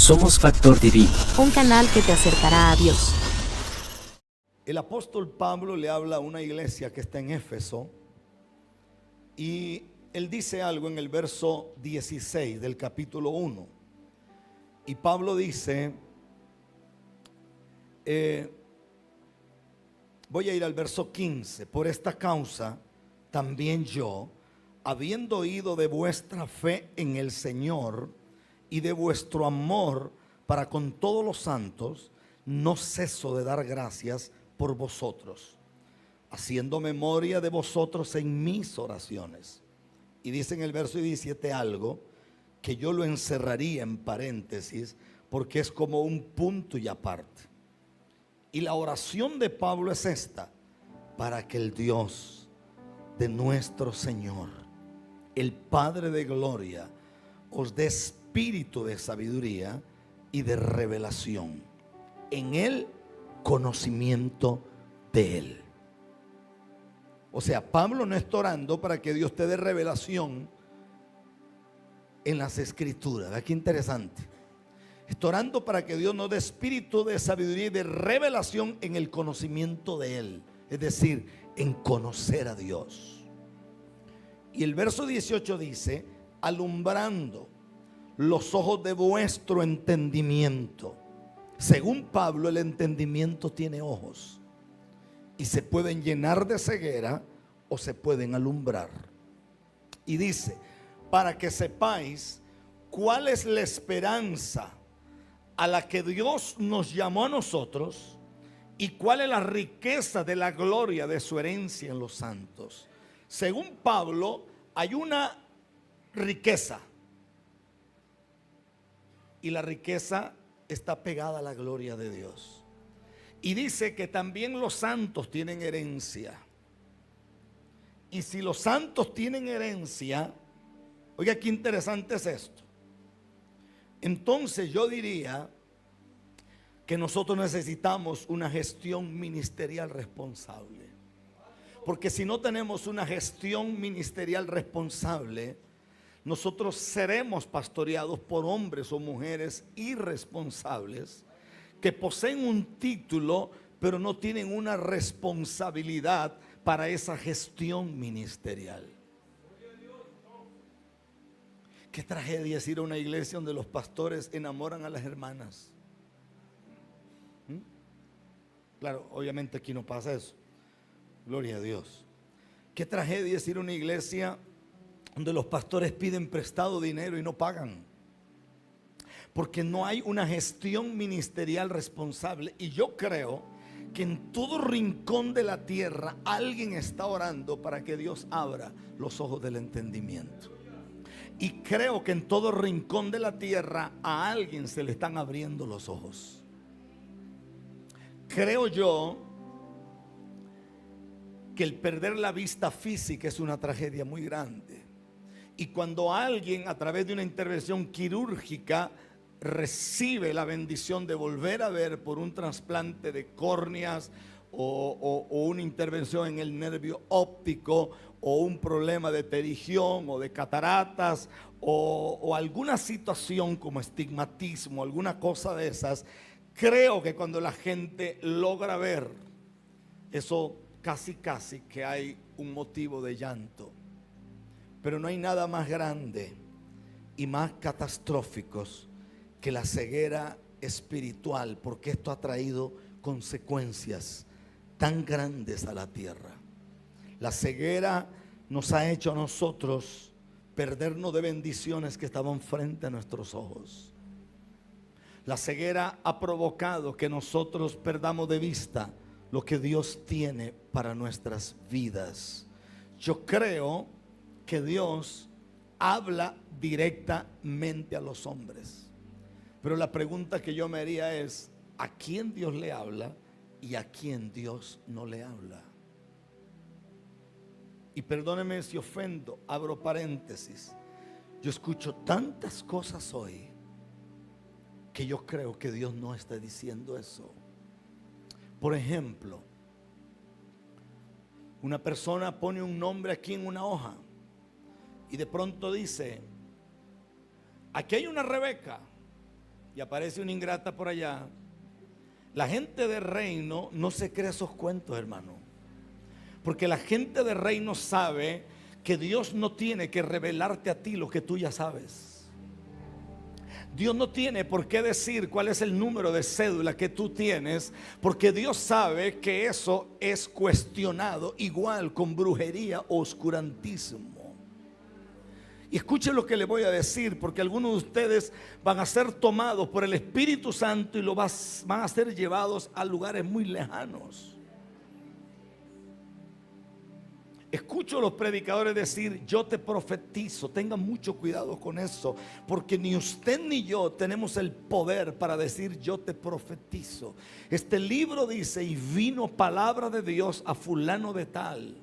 Somos Factor TV, un canal que te acercará a Dios. El apóstol Pablo le habla a una iglesia que está en Éfeso y él dice algo en el verso 16 del capítulo 1. Y Pablo dice, voy a ir al verso 15, por esta causa también yo, habiendo oído de vuestra fe en el Señor y de vuestro amor para con todos los santos, no ceso de dar gracias por vosotros, haciendo memoria de vosotros en mis oraciones. Y dice en el verso 17 algo que yo lo encerraría en paréntesis porque es como un punto y aparte. Y la oración de Pablo es esta: para que el Dios de nuestro Señor, el Padre de gloria, os dé espíritu de sabiduría y de revelación en el conocimiento de Él. O sea, Pablo no está orando para que Dios te dé revelación en las escrituras. ¿Verdad? Qué interesante. Está orando para que Dios nos dé espíritu de sabiduría y de revelación en el conocimiento de Él. Es decir, en conocer a Dios. Y el verso 18 dice, alumbrando los ojos de vuestro entendimiento. Según Pablo, el entendimiento tiene ojos y se pueden llenar de ceguera o se pueden alumbrar. Y dice, para que sepáis cuál es la esperanza a la que Dios nos llamó a nosotros y cuál es la riqueza de la gloria de su herencia en los santos. Según Pablo, hay una riqueza y la riqueza está pegada a la gloria de Dios. Y dice que también los santos tienen herencia. Y si los santos tienen herencia, oiga qué interesante es esto. Entonces yo diría que nosotros necesitamos una gestión ministerial responsable. Porque si no tenemos una gestión ministerial responsable, nosotros seremos pastoreados por hombres o mujeres irresponsables que poseen un título pero no tienen una responsabilidad para esa gestión ministerial. Qué tragedia es ir a una iglesia donde los pastores enamoran a las hermanas. Claro, obviamente aquí no pasa eso. Gloria a Dios. Qué tragedia es ir a una iglesia donde los pastores piden prestado dinero y no pagan, porque no hay una gestión ministerial responsable. Y yo creo que en todo rincón de la tierra alguien está orando para que Dios abra los ojos del entendimiento. Y creo que en todo rincón de la tierra a alguien se le están abriendo los ojos. Creo yo que el perder la vista física es una tragedia muy grande. Y cuando alguien a través de una intervención quirúrgica recibe la bendición de volver a ver por un trasplante de córneas o una intervención en el nervio óptico o un problema de pterigión o de cataratas o alguna situación como estigmatismo, alguna cosa de esas, creo que cuando la gente logra ver eso, casi que hay un motivo de llanto. Pero no hay nada más grande y más catastróficos que la ceguera espiritual, porque esto ha traído consecuencias tan grandes a la tierra. La ceguera nos ha hecho a nosotros perdernos de bendiciones que estaban frente a nuestros ojos. La ceguera ha provocado que nosotros perdamos de vista lo que Dios tiene para nuestras vidas. Yo creo que Dios habla directamente a los hombres, pero la pregunta que yo me haría es: ¿a quién Dios le habla y a quién Dios no le habla? Y perdóneme si ofendo, abro paréntesis, yo escucho tantas cosas hoy que yo creo que Dios no está diciendo eso. Por ejemplo, una persona pone un nombre aquí en una hoja y de pronto dice: aquí hay una Rebeca, y aparece una ingrata por allá. La gente de reino no se cree esos cuentos, hermano. Porque la gente de reino sabe que Dios no tiene que revelarte a ti lo que tú ya sabes. Dios no tiene por qué decir cuál es el número de cédula que tú tienes, porque Dios sabe que eso es cuestionado igual con brujería o oscurantismo. Y escuchen lo que le voy a decir, porque algunos de ustedes van a ser tomados por el Espíritu Santo y van a ser llevados a lugares muy lejanos. Escucho a los predicadores decir: yo te profetizo. Tengan mucho cuidado con eso, porque ni usted ni yo tenemos el poder para decir yo te profetizo. Este libro dice: y vino palabra de Dios a fulano de tal.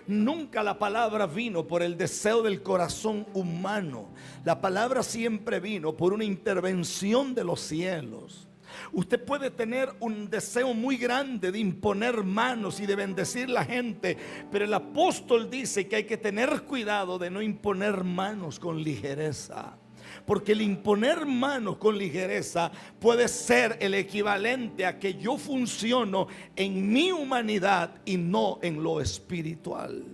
Nunca la palabra vino por el deseo del corazón humano. La palabra siempre vino por una intervención de los cielos. Usted puede tener un deseo muy grande de imponer manos y de bendecir la gente, pero el apóstol dice que hay que tener cuidado de no imponer manos con ligereza. Porque el imponer manos con ligereza puede ser el equivalente a que yo funciono en mi humanidad y no en lo espiritual.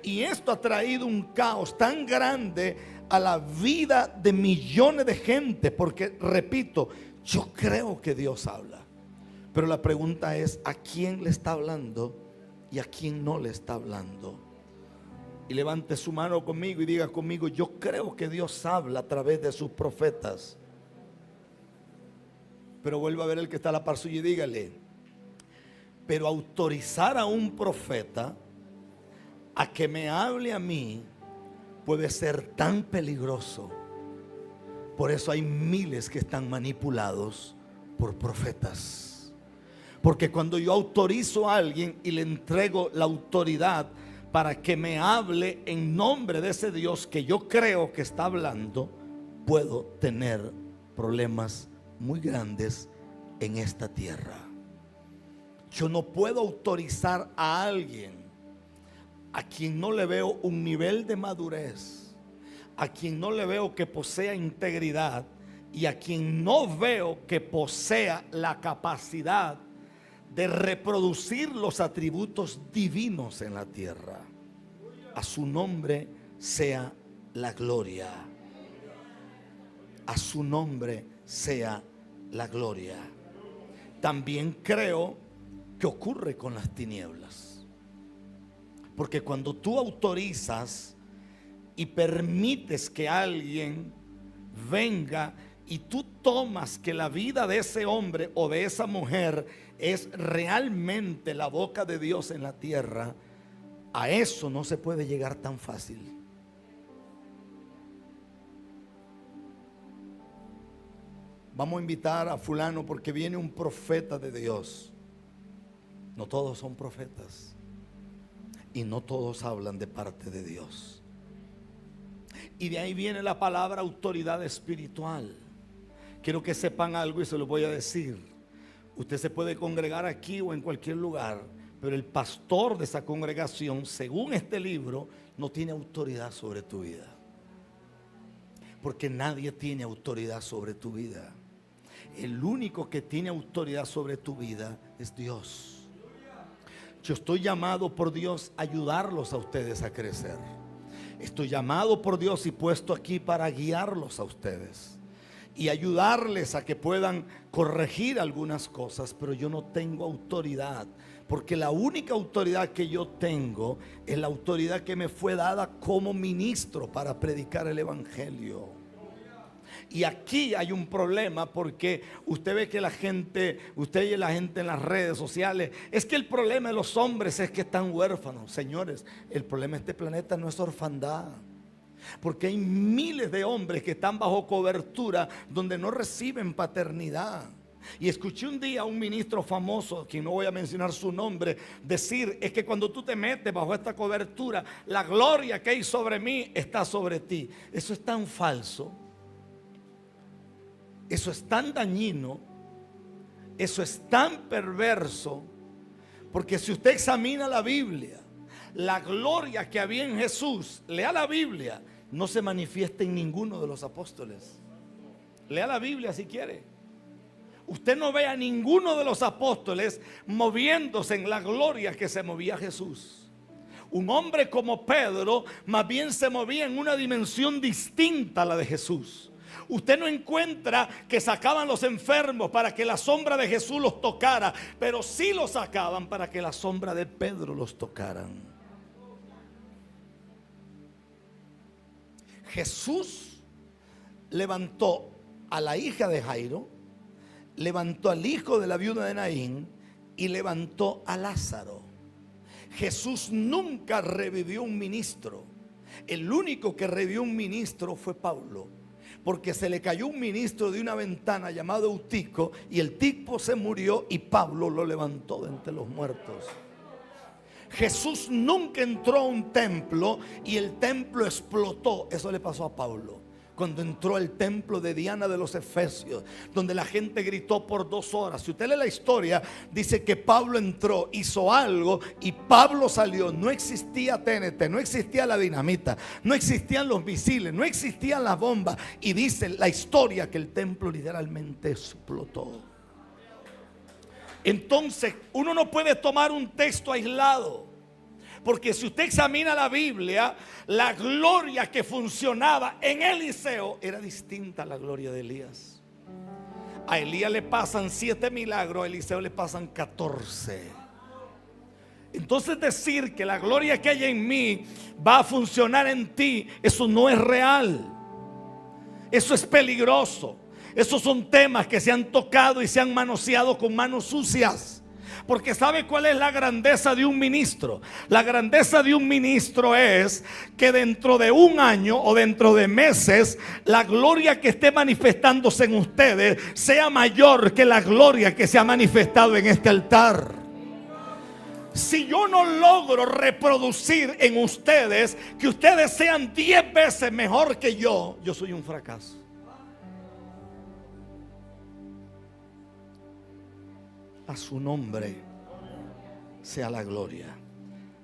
Y esto ha traído un caos tan grande a la vida de millones de gente, porque repito, yo creo que Dios habla, pero la pregunta es: ¿a quién le está hablando y a quién no le está hablando? Y levante su mano conmigo y diga conmigo: yo creo que Dios habla a través de sus profetas. Pero vuelva a ver el que está a la par suya y dígale: pero autorizar a un profeta a que me hable a mí puede ser tan peligroso. Por eso hay miles que están manipulados por profetas. Porque cuando yo autorizo a alguien y le entrego la autoridad para que me hable en nombre de ese Dios que yo creo que está hablando, puedo tener problemas muy grandes en esta tierra. Yo no puedo autorizar a alguien a quien no le veo un nivel de madurez, a quien no le veo que posea integridad y a quien no veo que posea la capacidad de reproducir los atributos divinos en la tierra. A su nombre sea la gloria. A su nombre sea la gloria. También creo que ocurre con las tinieblas, porque cuando tú autorizas y permites que alguien venga y tú tomas que la vida de ese hombre o de esa mujer es realmente la boca de Dios en la tierra, a eso no se puede llegar tan fácil. Vamos a invitar a fulano porque viene un profeta de Dios. No todos son profetas y no todos hablan de parte de Dios. Y de ahí viene la palabra autoridad espiritual. Quiero que sepan algo y se lo voy a decir. Usted se puede congregar aquí o en cualquier lugar, pero el pastor de esa congregación, según este libro, no tiene autoridad sobre tu vida. Porque nadie tiene autoridad sobre tu vida. El único que tiene autoridad sobre tu vida es Dios. Yo estoy llamado por Dios a ayudarlos a ustedes a crecer. Estoy llamado por Dios y puesto aquí para guiarlos a ustedes y ayudarles a que puedan corregir algunas cosas, pero yo no tengo autoridad, porque la única autoridad que yo tengo es la autoridad que me fue dada como ministro para predicar el evangelio. Y aquí hay un problema, porque usted ve que la gente, usted y la gente en las redes sociales, es que el problema de los hombres es que están huérfanos. Señores, el problema de este planeta no es orfandad, porque hay miles de hombres que están bajo cobertura donde no reciben paternidad. Y escuché un día a un ministro famoso, quien no voy a mencionar su nombre, decir: es que cuando tú te metes bajo esta cobertura, la gloria que hay sobre mí está sobre ti. Eso es tan falso. Eso es tan dañino, eso es tan perverso, porque si usted examina la Biblia, la gloria que había en Jesús, lea la Biblia, no se manifiesta en ninguno de los apóstoles. Lea la Biblia si quiere. Usted no ve a ninguno de los apóstoles moviéndose en la gloria que se movía Jesús. Un hombre como Pedro más bien se movía en una dimensión distinta a la de Jesús. Usted no encuentra que sacaban los enfermos para que la sombra de Jesús los tocara, pero sí los sacaban para que la sombra de Pedro los tocaran. Jesús levantó a la hija de Jairo, levantó al hijo de la viuda de Naín y levantó a Lázaro. Jesús nunca revivió un ministro. El único que revivió un ministro fue Pablo, porque se le cayó un ministro de una ventana llamado Eutico y el tipo se murió y Pablo lo levantó de entre los muertos. Jesús nunca entró a un templo y el templo explotó. Eso le pasó a Pablo cuando entró al templo de Diana de los Efesios, donde la gente gritó por 2 horas. Si usted lee la historia, dice que Pablo entró, hizo algo y Pablo salió. No existía TNT, no existía la dinamita, no existían los misiles, no existían las bombas. Y dice la historia que el templo literalmente explotó. Entonces uno no puede tomar un texto aislado, porque si usted examina la Biblia, la gloria que funcionaba en Eliseo era distinta a la gloria de Elías. A Elías le pasan 7 milagros, a Eliseo le pasan 14. Entonces decir que la gloria que hay en mí va a funcionar en ti, eso no es real. Eso es peligroso. Esos son temas que se han tocado y se han manoseado con manos sucias. Porque ¿sabe cuál es la grandeza de un ministro? La grandeza de un ministro es que dentro de un año o dentro de meses, la gloria que esté manifestándose en ustedes sea mayor que la gloria que se ha manifestado en este altar. Si yo no logro reproducir en ustedes que ustedes sean 10 veces mejor que yo soy un fracaso. A su nombre sea la gloria.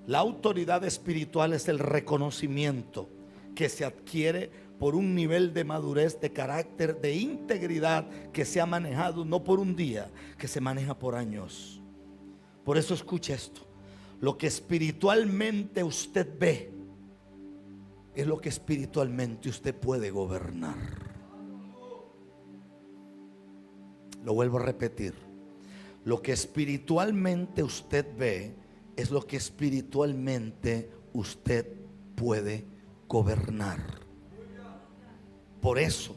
La autoridad espiritual es el reconocimiento que se adquiere por un nivel de madurez, de carácter, de integridad que se ha manejado no por un día, que se maneja por años. Por eso escuche esto: lo que espiritualmente usted ve es lo que espiritualmente usted puede gobernar. Lo vuelvo a repetir: lo que espiritualmente usted ve es lo que espiritualmente usted puede gobernar. Por eso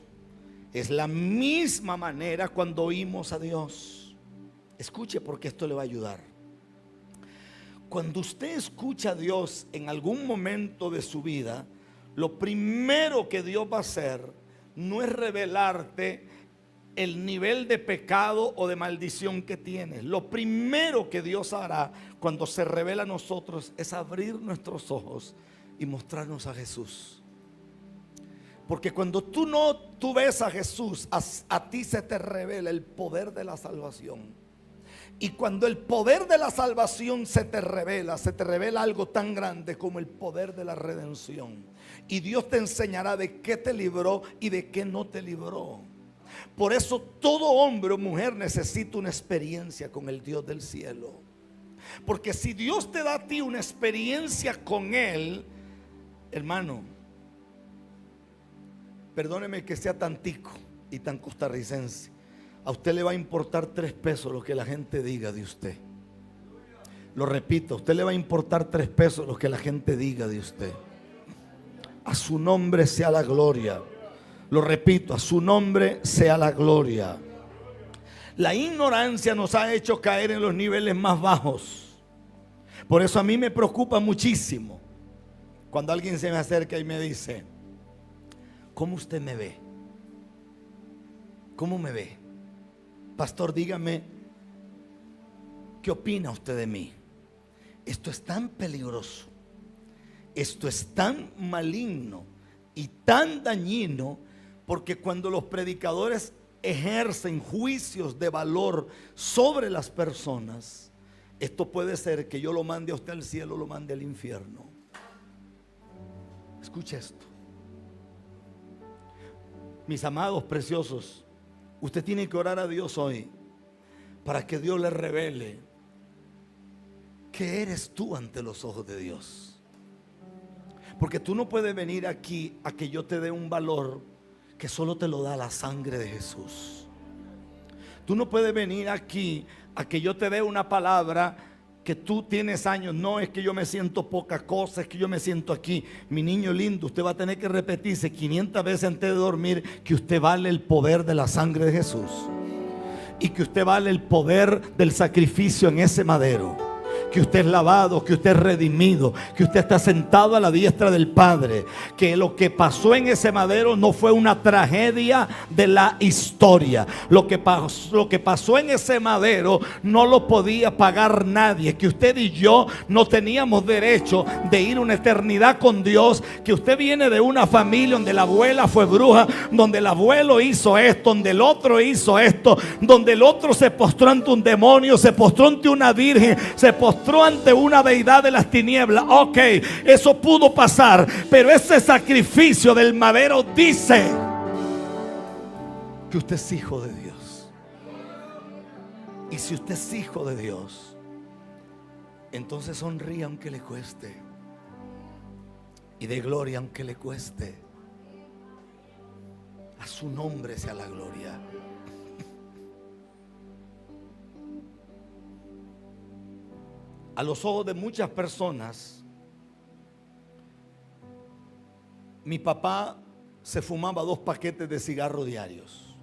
es la misma manera cuando oímos a Dios. Escuche, porque esto le va a ayudar. Cuando usted escucha a Dios en algún momento de su vida, lo primero que Dios va a hacer no es revelarte el nivel de pecado o de maldición que tienes. Lo primero que Dios hará cuando se revela a nosotros es abrir nuestros ojos y mostrarnos a Jesús. Porque cuando tú ves a Jesús, a ti se te revela el poder de la salvación. Y cuando el poder de la salvación se te revela algo tan grande como el poder de la redención. Y Dios te enseñará de qué te libró y de qué no te libró. Por eso todo hombre o mujer necesita una experiencia con el Dios del cielo. Porque si Dios te da a ti una experiencia con Él, hermano, perdóneme que sea tan tico y tan costarricense, a usted le va a importar 3 pesos lo que la gente diga de usted. Lo repito, a usted le va a importar 3 pesos lo que la gente diga de usted. A su nombre sea la gloria. Lo repito, a su nombre sea la gloria. La ignorancia nos ha hecho caer en los niveles más bajos. Por eso a mí me preocupa muchísimo cuando alguien se me acerca y me dice: ¿cómo usted me ve? ¿Cómo me ve? Pastor, dígame, ¿qué opina usted de mí? Esto es tan peligroso, esto es tan maligno y tan dañino. Porque cuando los predicadores ejercen juicios de valor sobre las personas, esto puede ser que yo lo mande a usted al cielo o lo mande al infierno. Escuche esto. Mis amados preciosos, usted tiene que orar a Dios hoy para que Dios le revele qué eres tú ante los ojos de Dios. Porque tú no puedes venir aquí a que yo te dé un valor que solo te lo da la sangre de Jesús. Tú no puedes venir aquí a que yo te dé una palabra que tú tienes años. No, es que yo me siento poca cosa, es que yo me siento aquí. Mi niño lindo, usted va a tener que repetirse 500 veces antes de dormir que usted vale el poder de la sangre de Jesús y que usted vale el poder del sacrificio en ese madero, que usted es lavado, que usted es redimido, que usted está sentado a la diestra del Padre, que lo que pasó en ese madero no fue una tragedia de la historia. Lo que pasó en ese madero no lo podía pagar nadie, que usted y yo no teníamos derecho de ir una eternidad con Dios, que usted viene de una familia donde la abuela fue bruja, donde el abuelo hizo esto, donde el otro hizo esto, donde el otro se postró ante un demonio, se postró ante una virgen, se postró ante una deidad de las tinieblas. Ok, eso pudo pasar, pero ese sacrificio del madero dice que usted es hijo de Dios. Y si usted es hijo de Dios, entonces sonríe aunque le cueste, y dé gloria aunque le cueste. A su nombre sea la gloria. A los ojos de muchas personas, mi papá se fumaba 2 paquetes de cigarros diarios.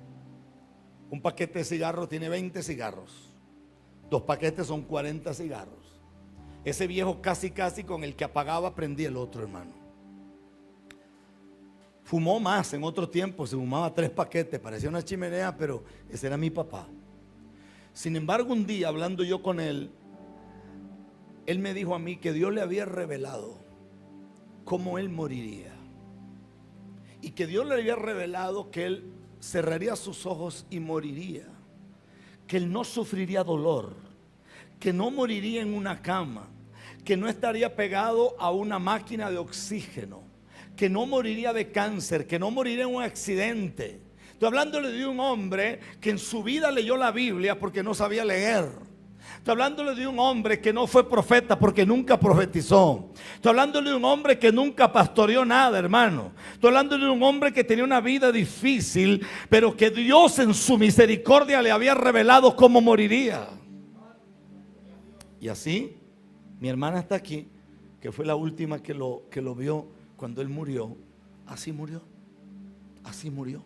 Un paquete de cigarros tiene 20 cigarros. 2 paquetes son 40 cigarros. Ese viejo casi con el que apagaba prendía el otro, hermano. Fumó más en otro tiempo, se fumaba 3 paquetes, parecía una chimenea, pero ese era mi papá. Sin embargo, un día hablando yo con él me dijo a mí que Dios le había revelado cómo él moriría, y que Dios le había revelado que él cerraría sus ojos y moriría, que él no sufriría dolor, que no moriría en una cama, que no estaría pegado a una máquina de oxígeno, que no moriría de cáncer, que no moriría en un accidente. Estoy hablándole de un hombre que en su vida leyó la Biblia porque no sabía leer. Estoy hablándole de un hombre que no fue profeta porque nunca profetizó. Estoy hablándole de un hombre que nunca pastoreó nada, hermano. Estoy hablándole de un hombre que tenía una vida difícil, pero que Dios en su misericordia le había revelado cómo moriría. Y así, mi hermana está aquí, que fue la última que lo vio cuando él murió. Así murió. Así murió.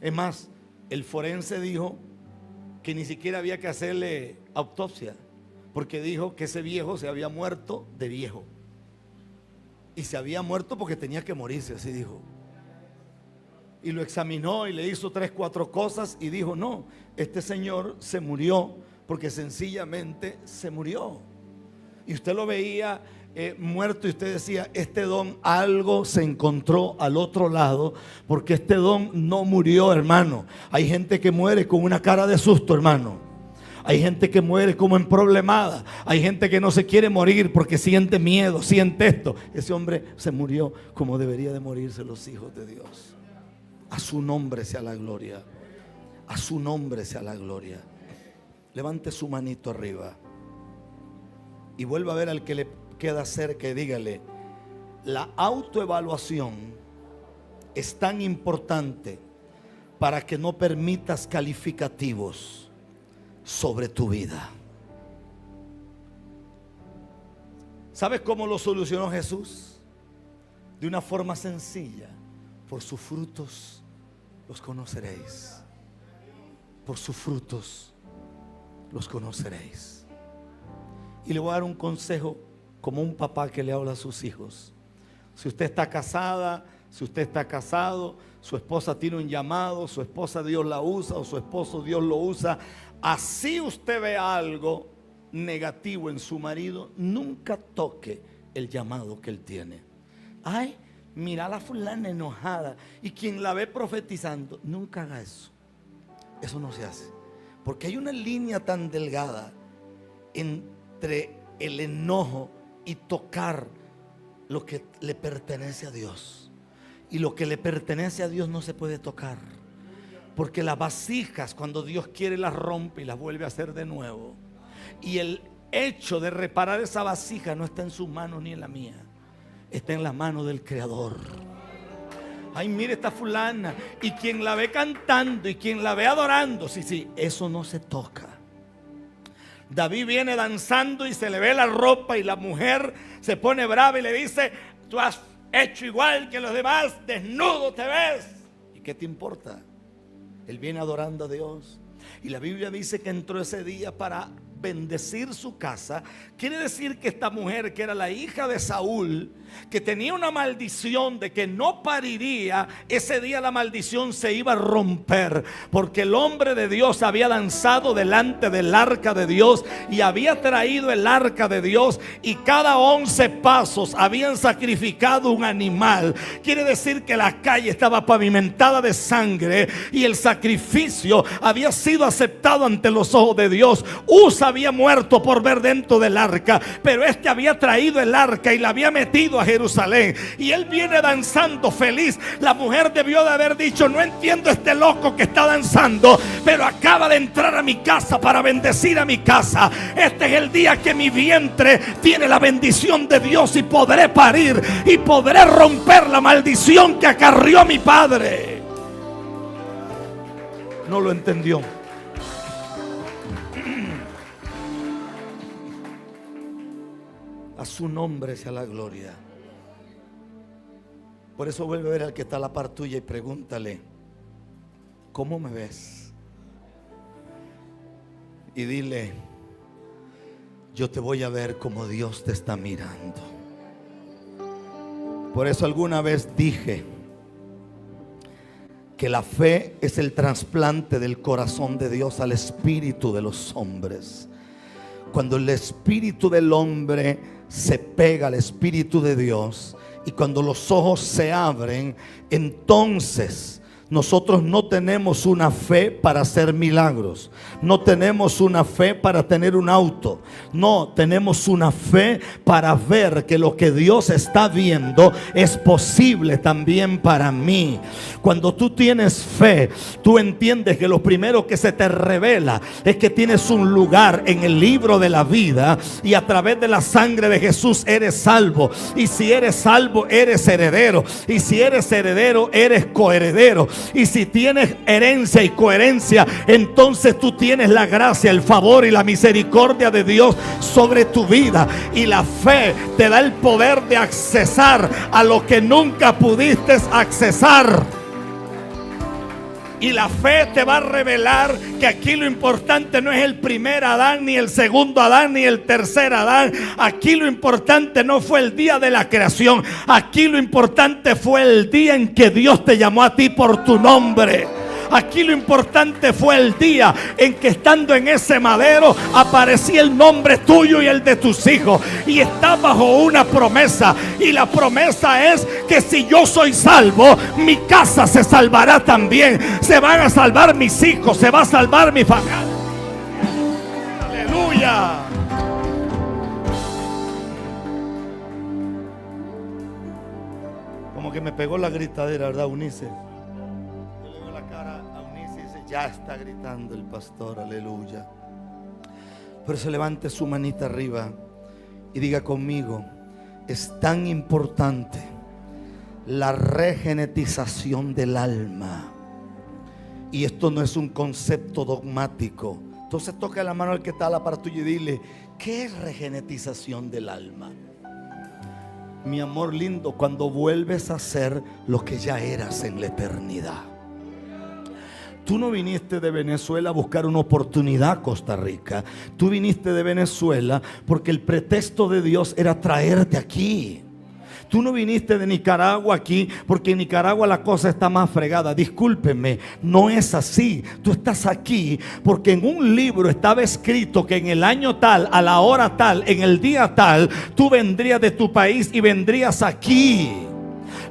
Es más, el forense dijo que ni siquiera había que hacerle autopsia, porque dijo que ese viejo se había muerto de viejo, y se había muerto porque tenía que morirse, así dijo. Y lo examinó y le hizo 3, 4 cosas y dijo: no, este señor se murió porque sencillamente se murió. Y usted lo veía muerto y usted decía: este don algo se encontró al otro lado, porque este don no murió, hermano. Hay gente que muere con una cara de susto, hermano. Hay gente que muere como en problemada. Hay gente que no se quiere morir porque siente miedo, siente esto. Ese hombre se murió como debería de morirse los hijos de Dios. A su nombre sea la gloria. A su nombre sea la gloria. Levante su manito arriba y vuelva a ver al que le queda cerca y dígale: la autoevaluación es tan importante para que no permitas calificativos sobre tu vida. ¿Sabes cómo lo solucionó Jesús? De una forma sencilla: por sus frutos los conoceréis. Por sus frutos los conoceréis. Y le voy a dar un consejo como un papá que le habla a sus hijos. Si usted está casada, si usted está casado, su esposa tiene un llamado, su esposa Dios la usa o su esposo Dios lo usa, así usted ve algo negativo en su marido, nunca toque el llamado que él tiene. Ay, mira a la fulana enojada, y quien la ve profetizando, nunca haga eso. Eso no se hace, porque hay una línea tan delgada entre el enojo y tocar lo que le pertenece a Dios. Y lo que le pertenece a Dios no se puede tocar. Porque las vasijas, cuando Dios quiere, las rompe y las vuelve a hacer de nuevo. Y el hecho de reparar esa vasija no está en sus manos ni en la mía. Está en la mano del Creador. Ay, mire esta fulana. Y quien la ve cantando y quien la ve adorando. Sí, eso no se toca. David viene danzando y se le ve la ropa y la mujer se pone brava y le dice: tú has hecho igual que los demás, desnudo te ves. ¿Y qué te importa? Él viene adorando a Dios. Y la Biblia dice que entró ese día para bendecir su casa. Quiere decir que esta mujer, que era la hija de Saúl, que tenía una maldición de que no pariría, ese día la maldición se iba a romper, porque el hombre de Dios había danzado delante del arca de Dios y había traído el arca de Dios, y cada 11 pasos habían sacrificado un animal. Quiere decir que la calle estaba pavimentada de sangre y el sacrificio había sido aceptado ante los ojos de Dios. Usa había muerto por ver dentro del arca, pero este había traído el arca y la había metido a Jerusalén, y él viene danzando feliz. La mujer debió de haber dicho: no entiendo este loco que está danzando, pero acaba de entrar a mi casa para bendecir a mi casa. Este es el día que mi vientre tiene la bendición de Dios y podré parir y podré romper la maldición que acarrió mi padre. No lo entendió. A su nombre sea la gloria. Por eso vuelve a ver al que está a la par tuya y pregúntale: ¿cómo me ves? Y dile: yo te voy a ver como Dios te está mirando. Por eso alguna vez dije que la fe es el trasplante del corazón de Dios al espíritu de los hombres. Cuando el espíritu del hombre se pega al espíritu de Dios, y cuando los ojos se abren, entonces nosotros no tenemos una fe para hacer milagros, no tenemos una fe para tener un auto, no, tenemos una fe para ver que lo que Dios está viendo es posible también para mí. Cuando tú tienes fe, tú entiendes que lo primero que se te revela es que tienes un lugar en el libro de la vida, y a través de la sangre de Jesús eres salvo, y si eres salvo eres heredero, y si eres heredero eres coheredero. Y si tienes herencia y coherencia, entonces tú tienes la gracia, el favor y la misericordia de Dios sobre tu vida. Y la fe te da el poder de accesar a lo que nunca pudiste accesar. Y la fe te va a revelar que aquí lo importante no es el primer Adán, ni el segundo Adán, ni el tercer Adán. Aquí lo importante no fue el día de la creación. Aquí lo importante fue el día en que Dios te llamó a ti por tu nombre. Aquí lo importante fue el día en que, estando en ese madero, aparecía el nombre tuyo y el de tus hijos, y está bajo una promesa, y la promesa es que si yo soy salvo, mi casa se salvará también. Se van a salvar mis hijos, se va a salvar mi familia. Aleluya. Como que me pegó la gritadera, ¿verdad, Eunice? Ya está gritando el pastor, aleluya. Por eso levante su manita arriba y diga conmigo: es tan importante la regenetización del alma. Y esto no es un concepto dogmático. Entonces toca la mano al que está a la par tuya y dile: ¿qué es regenetización del alma? Mi amor lindo, cuando vuelves a ser lo que ya eras en la eternidad. Tú no viniste de Venezuela a buscar una oportunidad a Costa Rica. Tú viniste de Venezuela porque el pretexto de Dios era traerte aquí. Tú no viniste de Nicaragua aquí porque en Nicaragua la cosa está más fregada. Discúlpeme, no es así. Tú estás aquí porque en un libro estaba escrito que en el año tal, a la hora tal, en el día tal, tú vendrías de tu país y vendrías aquí.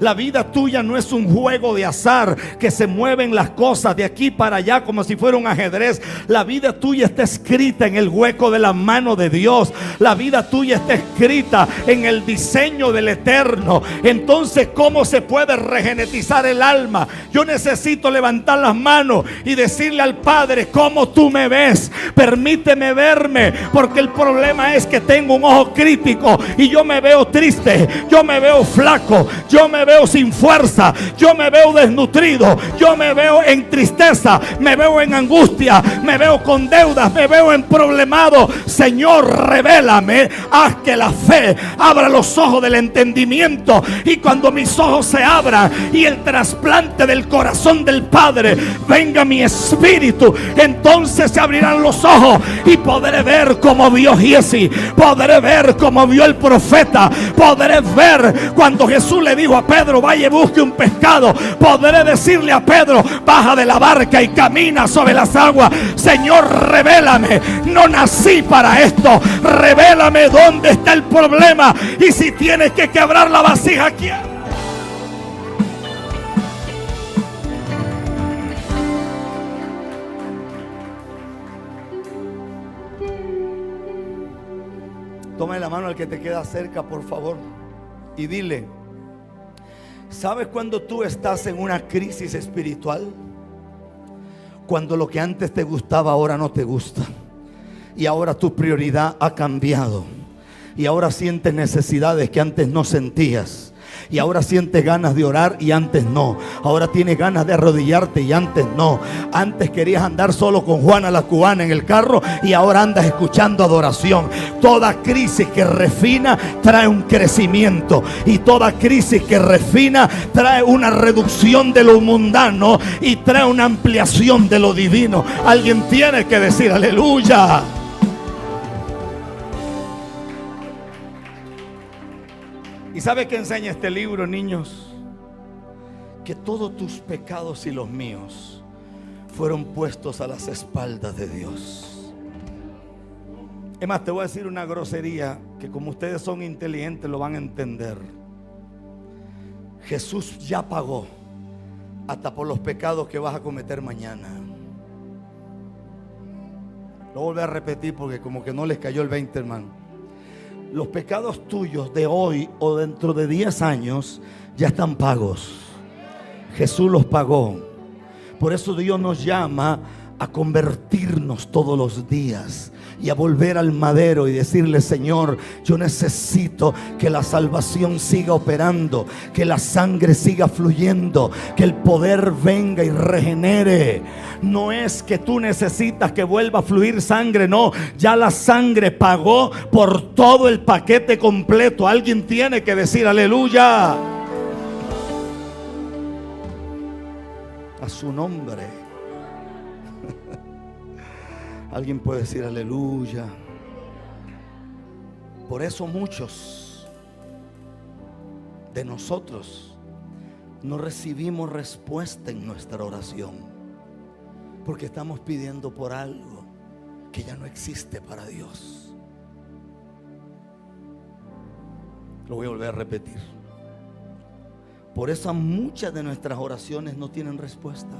La vida tuya no es un juego de azar que se mueven las cosas de aquí para allá como si fuera un ajedrez. La vida tuya está escrita en el hueco de la mano de Dios. La vida tuya está escrita en el diseño del Eterno. Entonces, ¿cómo se puede regenetizar el alma? Yo necesito levantar las manos y decirle al Padre: ¿cómo tú me ves? Permíteme verme, porque el problema es que tengo un ojo crítico y yo me veo triste, yo me veo flaco, yo me veo sin fuerza, yo me veo desnutrido, yo me veo en tristeza, me veo en angustia, me veo con deudas, me veo en problemado. Señor, revélame, haz que la fe abra los ojos del entendimiento, y cuando mis ojos se abran y el trasplante del corazón del Padre venga a mi espíritu, entonces se abrirán los ojos y podré ver como vio Giesi, podré ver como vio el profeta, podré ver cuando Jesús le dijo a Pedro: vaya y busque un pescado. Podré decirle a Pedro: baja de la barca y camina sobre las aguas. Señor, revélame, no nací para esto, revélame dónde está el problema, y si tienes que quebrar la vasija, quiebra. Toma la mano al que te queda cerca, por favor, y dile: ¿sabes cuando tú estás en una crisis espiritual? Cuando lo que antes te gustaba ahora no te gusta, y ahora tu prioridad ha cambiado, y ahora sientes necesidades que antes no sentías. Y ahora sientes ganas de orar y antes no. Ahora tienes ganas de arrodillarte y antes no. Antes querías andar solo con Juana la cubana en el carro y ahora andas escuchando adoración. Toda crisis que refina trae un crecimiento, y toda crisis que refina trae una reducción de lo mundano y trae una ampliación de lo divino. Alguien tiene que decir aleluya. ¿Y sabe qué enseña este libro, niños? Que todos tus pecados y los míos fueron puestos a las espaldas de Dios. Es más, te voy a decir una grosería que, como ustedes son inteligentes, lo van a entender. Jesús ya pagó hasta por los pecados que vas a cometer mañana. Lo voy a repetir porque como que no les cayó el 20, hermano. Los pecados tuyos de hoy o dentro de 10 años ya están pagos. Jesús los pagó. Por eso Dios nos llama a convertirnos todos los días y a volver al madero y decirle: Señor, yo necesito que la salvación siga operando, que la sangre siga fluyendo, que el poder venga y regenere. No es que tú necesitas que vuelva a fluir sangre, no, ya la sangre pagó por todo el paquete completo. Alguien tiene que decir aleluya a su nombre. Alguien puede decir aleluya. Por eso muchos de nosotros no recibimos respuesta en nuestra oración, porque estamos pidiendo por algo que ya no existe para Dios. Lo voy a volver a repetir. Por eso muchas de nuestras oraciones no tienen respuesta.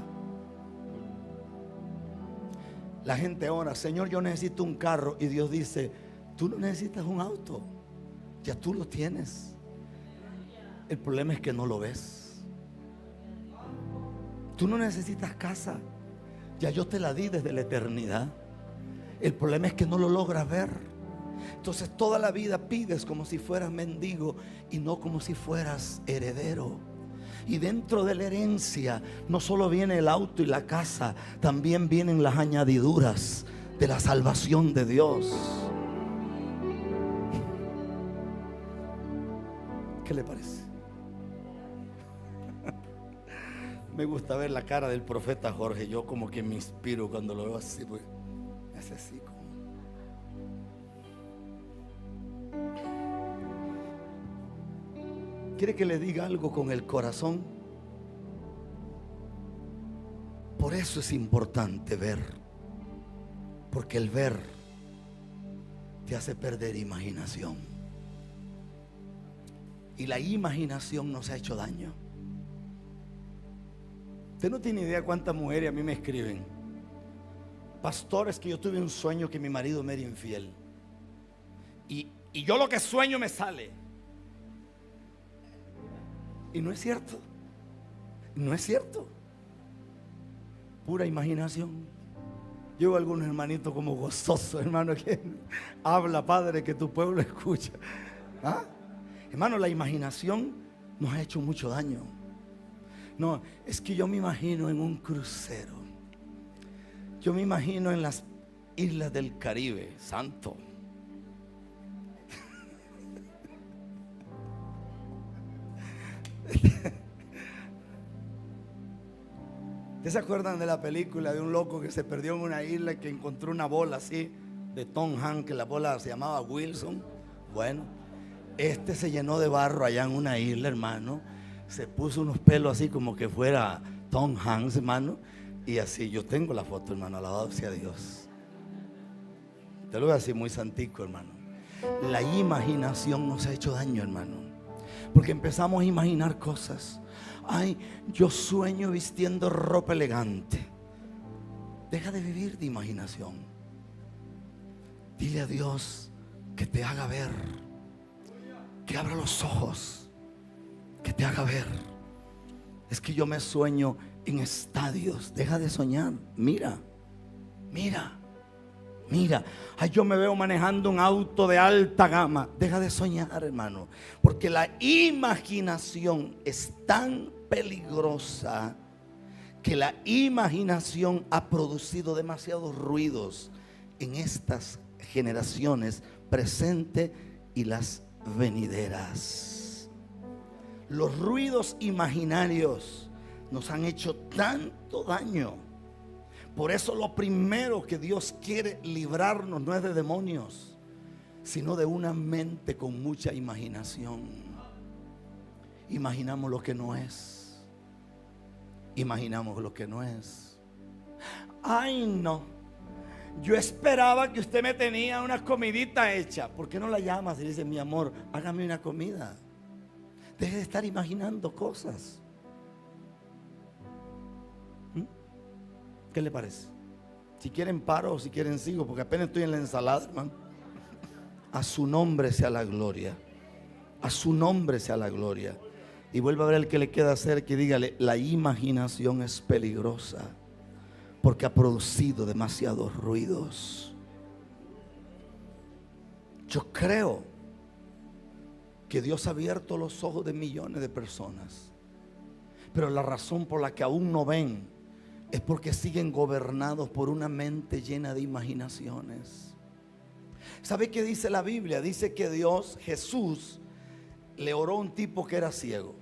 La gente ora: Señor, yo necesito un carro, y Dios dice: tú no necesitas un auto, ya tú lo tienes. El problema es que no lo ves. Tú no necesitas casa, ya yo te la di desde la eternidad. El problema es que no lo logras ver. Entonces toda la vida pides como si fueras mendigo y no como si fueras heredero. Y dentro de la herencia no solo viene el auto y la casa, también vienen las añadiduras de la salvación de Dios. ¿Qué le parece? Me gusta ver la cara del profeta Jorge. Yo como que me inspiro cuando lo veo así, pues, es así como... ¿Quiere que le diga algo con el corazón? Por eso es importante ver, porque el ver te hace perder imaginación. Y la imaginación nos ha hecho daño. Usted no tiene idea cuántas mujeres a mí me escriben: pastores, que yo tuve un sueño que mi marido me era infiel. Y yo lo que sueño me sale. Y no es cierto. No es cierto. Pura imaginación. Yo veo algunos hermanitos como gozosos, hermano, que habla, Padre, que tu pueblo escucha. ¿Ah? Hermano, la imaginación nos ha hecho mucho daño. No, es que yo me imagino en un crucero. Yo me imagino en las islas del Caribe, santo. ¿Ustedes se acuerdan de la película de un loco que se perdió en una isla y que encontró una bola así de Tom Hanks, que la bola se llamaba Wilson? Bueno, este se llenó de barro allá en una isla, hermano. Se puso unos pelos así como que fuera Tom Hanks, hermano. Y así, yo tengo la foto, hermano, alabado sea Dios. Te lo voy a decir muy santico, hermano. La imaginación nos ha hecho daño, hermano. Porque empezamos a imaginar cosas. Ay, yo sueño vistiendo ropa elegante. Deja de vivir de imaginación. Dile a Dios que te haga ver, que abra los ojos, que te haga ver. Es que yo me sueño en estadios. Deja de soñar. Mira, mira, mira. Ay, yo me veo manejando un auto de alta gama. Deja de soñar, hermano, porque la imaginación es tan peligrosa que la imaginación ha producido demasiados ruidos en estas generaciones presentes y las venideras. Los ruidos imaginarios nos han hecho tanto daño. Por eso lo primero que Dios quiere librarnos no es de demonios, sino de una mente con mucha imaginación. Imaginamos lo que no es. Imaginamos lo que no es. Ay, no, yo esperaba que usted me tenía una comidita hecha. ¿Por qué no la llamas y dice: mi amor, hágame una comida? Deje de estar imaginando cosas. ¿Qué le parece? Si quieren paro o si quieren sigo, porque apenas estoy en la ensalada, hermano. A su nombre sea la gloria. A su nombre sea la gloria. Y vuelva a ver el que le queda cerca y dígale: la imaginación es peligrosa porque ha producido demasiados ruidos. Yo creo que Dios ha abierto los ojos de millones de personas, pero la razón por la que aún no ven es porque siguen gobernados por una mente llena de imaginaciones. ¿Sabe qué dice la Biblia? Dice que Jesús le oró a un tipo que era ciego.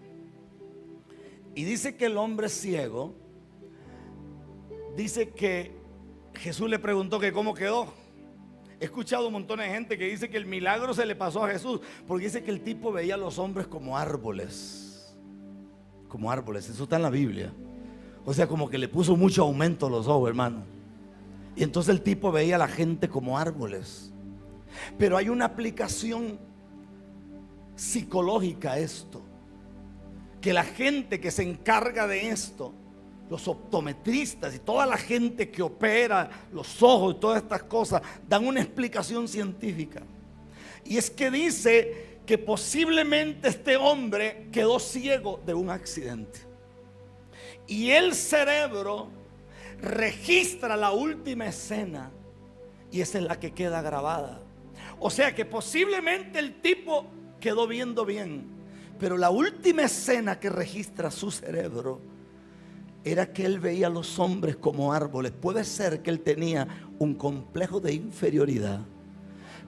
Y dice que el hombre ciego, dice que Jesús le preguntó que cómo quedó. He escuchado un montón de gente que dice que el milagro se le pasó a Jesús, porque dice que el tipo veía a los hombres como árboles. Como árboles, eso está en la Biblia. O sea, como que le puso mucho aumento a los ojos, hermano. Y entonces el tipo veía a la gente como árboles. Pero hay una aplicación psicológica a esto, que la gente que se encarga de esto, los optometristas y toda la gente que opera los ojos y todas estas cosas, dan una explicación científica. Y es que dice que posiblemente este hombre quedó ciego de un accidente. Y el cerebro registra la última escena y esa es la que queda grabada. O sea que posiblemente el tipo quedó viendo bien, pero la última escena que registra su cerebro era que él veía a los hombres como árboles. Puede ser que él tenía un complejo de inferioridad.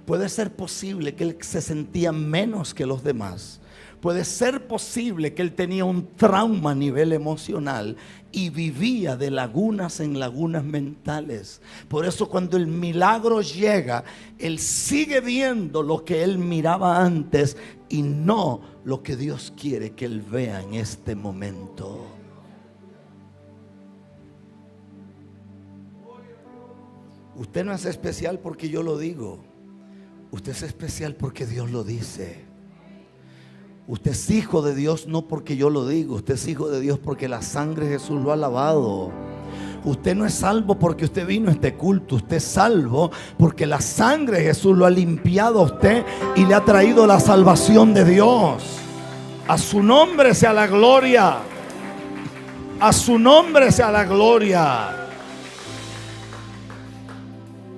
Puede ser posible que él se sentía menos que los demás. Puede ser posible que él tenía un trauma a nivel emocional y vivía de lagunas en lagunas mentales. Por eso cuando el milagro llega, él sigue viendo lo que él miraba antes y no lo que Dios quiere que él vea en este momento. Usted no es especial porque yo lo digo. Usted es especial porque Dios lo dice. Usted es hijo de Dios no porque yo lo digo. Usted es hijo de Dios porque la sangre de Jesús lo ha lavado. Usted no es salvo porque usted vino a este culto. Usted es salvo porque la sangre de Jesús lo ha limpiado a usted y le ha traído la salvación de Dios. A su nombre sea la gloria. A su nombre sea la gloria.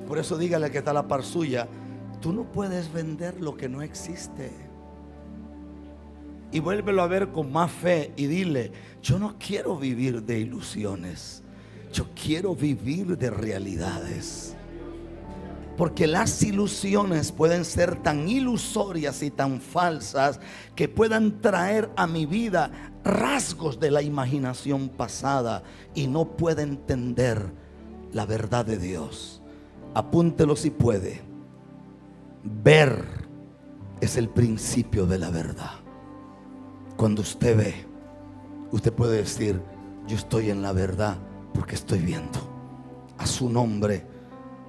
Por eso dígale que está a la par suya: tú no puedes vender lo que no existe. Y vuélvelo a ver con más fe y dile: yo no quiero vivir de ilusiones, yo quiero vivir de realidades. Porque las ilusiones pueden ser tan ilusorias y tan falsas que puedan traer a mi vida rasgos de la imaginación pasada y no puede entender la verdad de Dios. Apúntelo si puede. Ver es el principio de la verdad. Cuando usted ve, usted puede decir: yo estoy en la verdad porque estoy viendo. A su nombre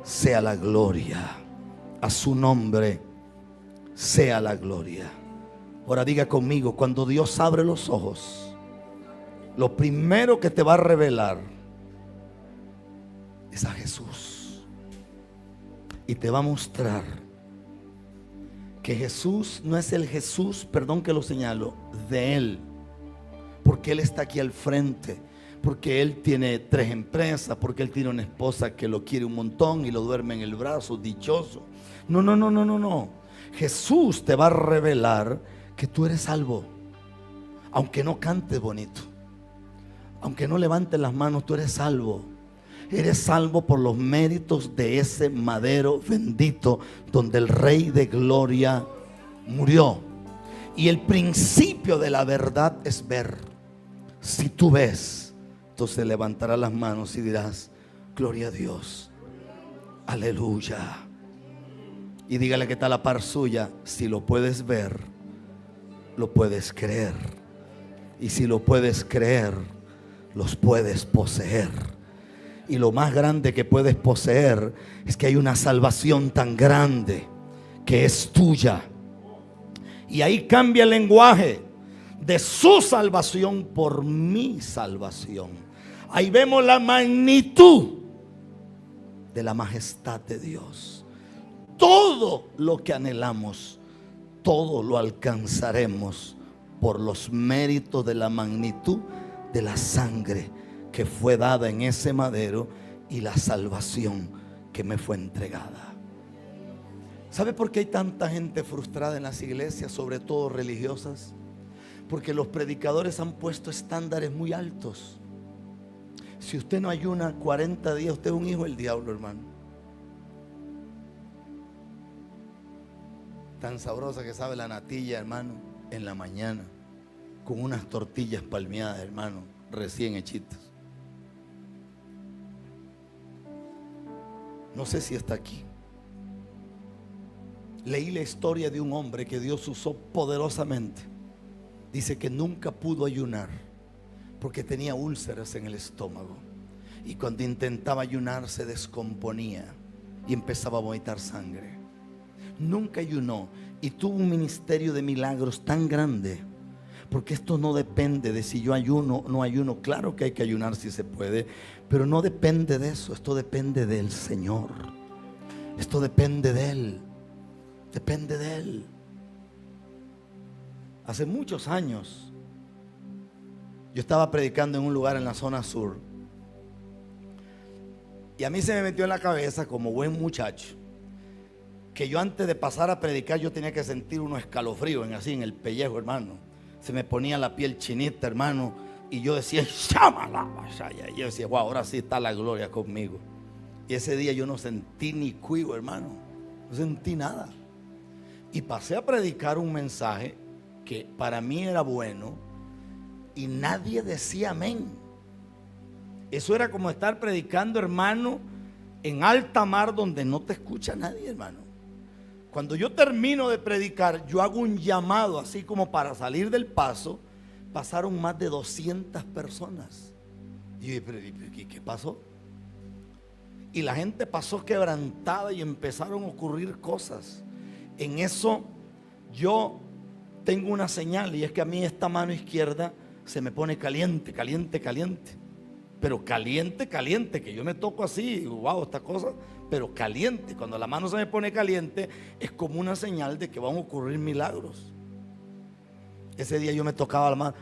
sea la gloria. A su nombre sea la gloria. Ahora diga conmigo: cuando Dios abre los ojos, lo primero que te va a revelar es a Jesús. Y te va a mostrar que Jesús no es el Jesús, perdón que lo señalo, de Él. Porque Él está aquí al frente. Porque Él tiene 3 empresas. Porque Él tiene una esposa que lo quiere un montón y lo duerme en el brazo, dichoso. No. Jesús te va a revelar que tú eres salvo. Aunque no cantes bonito, aunque no levantes las manos, tú eres salvo. Eres salvo por los méritos de ese madero bendito donde el Rey de Gloria murió. Y el principio de la verdad es ver. Si tú ves, entonces levantarás las manos y dirás: gloria a Dios, aleluya. Y dígale que está a la par suya: si lo puedes ver, lo puedes creer. Y si lo puedes creer, los puedes poseer. Y lo más grande que puedes poseer es que hay una salvación tan grande que es tuya. Y ahí cambia el lenguaje de su salvación por mi salvación. Ahí vemos la magnitud de la majestad de Dios. Todo lo que anhelamos, todo lo alcanzaremos por los méritos de la magnitud de la sangre que fue dada en ese madero y la salvación que me fue entregada. ¿Sabe por qué hay tanta gente frustrada en las iglesias, sobre todo religiosas? Porque los predicadores han puesto estándares muy altos. Si usted no ayuna 40 días, usted es un hijo del diablo, hermano. Tan sabrosa que sabe la natilla, hermano, en la mañana, con unas tortillas palmeadas, hermano, recién hechitas. No sé si está aquí. Leí la historia de un hombre que Dios usó poderosamente. Dice que nunca pudo ayunar porque tenía úlceras en el estómago. Y cuando intentaba ayunar se descomponía y empezaba a vomitar sangre. Nunca ayunó y tuvo un ministerio de milagros tan grande. Porque esto no depende de si yo ayuno o no ayuno. Claro que hay que ayunar si se puede, pero no depende de eso. Esto depende del Señor. Esto depende de Él. Depende de Él. Hace muchos años yo estaba predicando en un lugar en la zona sur. Y a mí se me metió en la cabeza, como buen muchacho, que yo antes de pasar a predicar yo tenía que sentir unos escalofríos así en el pellejo, hermano. Se me ponía la piel chinita, hermano. Y yo decía: y yo decía: wow, ahora sí está la gloria conmigo. Y ese día yo no sentí ni cuigo, hermano. No sentí nada. Y pasé a predicar un mensaje que para mí era bueno y nadie decía amén. Eso era como estar predicando, hermano, en alta mar donde no te escucha nadie, hermano. Cuando yo termino de predicar, yo hago un llamado así como para salir del paso. Pasaron más de 200 personas. Y yo dije: ¿qué pasó? Y la gente pasó quebrantada y empezaron a ocurrir cosas. En eso yo tengo una señal, y es que a mí esta mano izquierda se me pone caliente, caliente, caliente. Pero caliente, caliente, que yo me toco así, wow, esta cosa, pero caliente. Cuando la mano se me pone caliente, es como una señal de que van a ocurrir milagros. Ese día yo me tocaba la mano,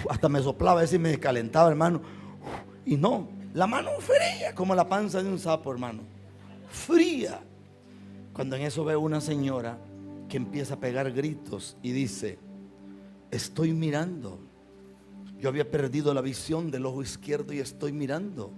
hasta me soplaba, a veces me calentaba, hermano. Y no, la mano fría, como la panza de un sapo, hermano. Fría. Cuando en eso veo una señora que empieza a pegar gritos y dice: estoy mirando. Yo había perdido la visión del ojo izquierdo y estoy mirando.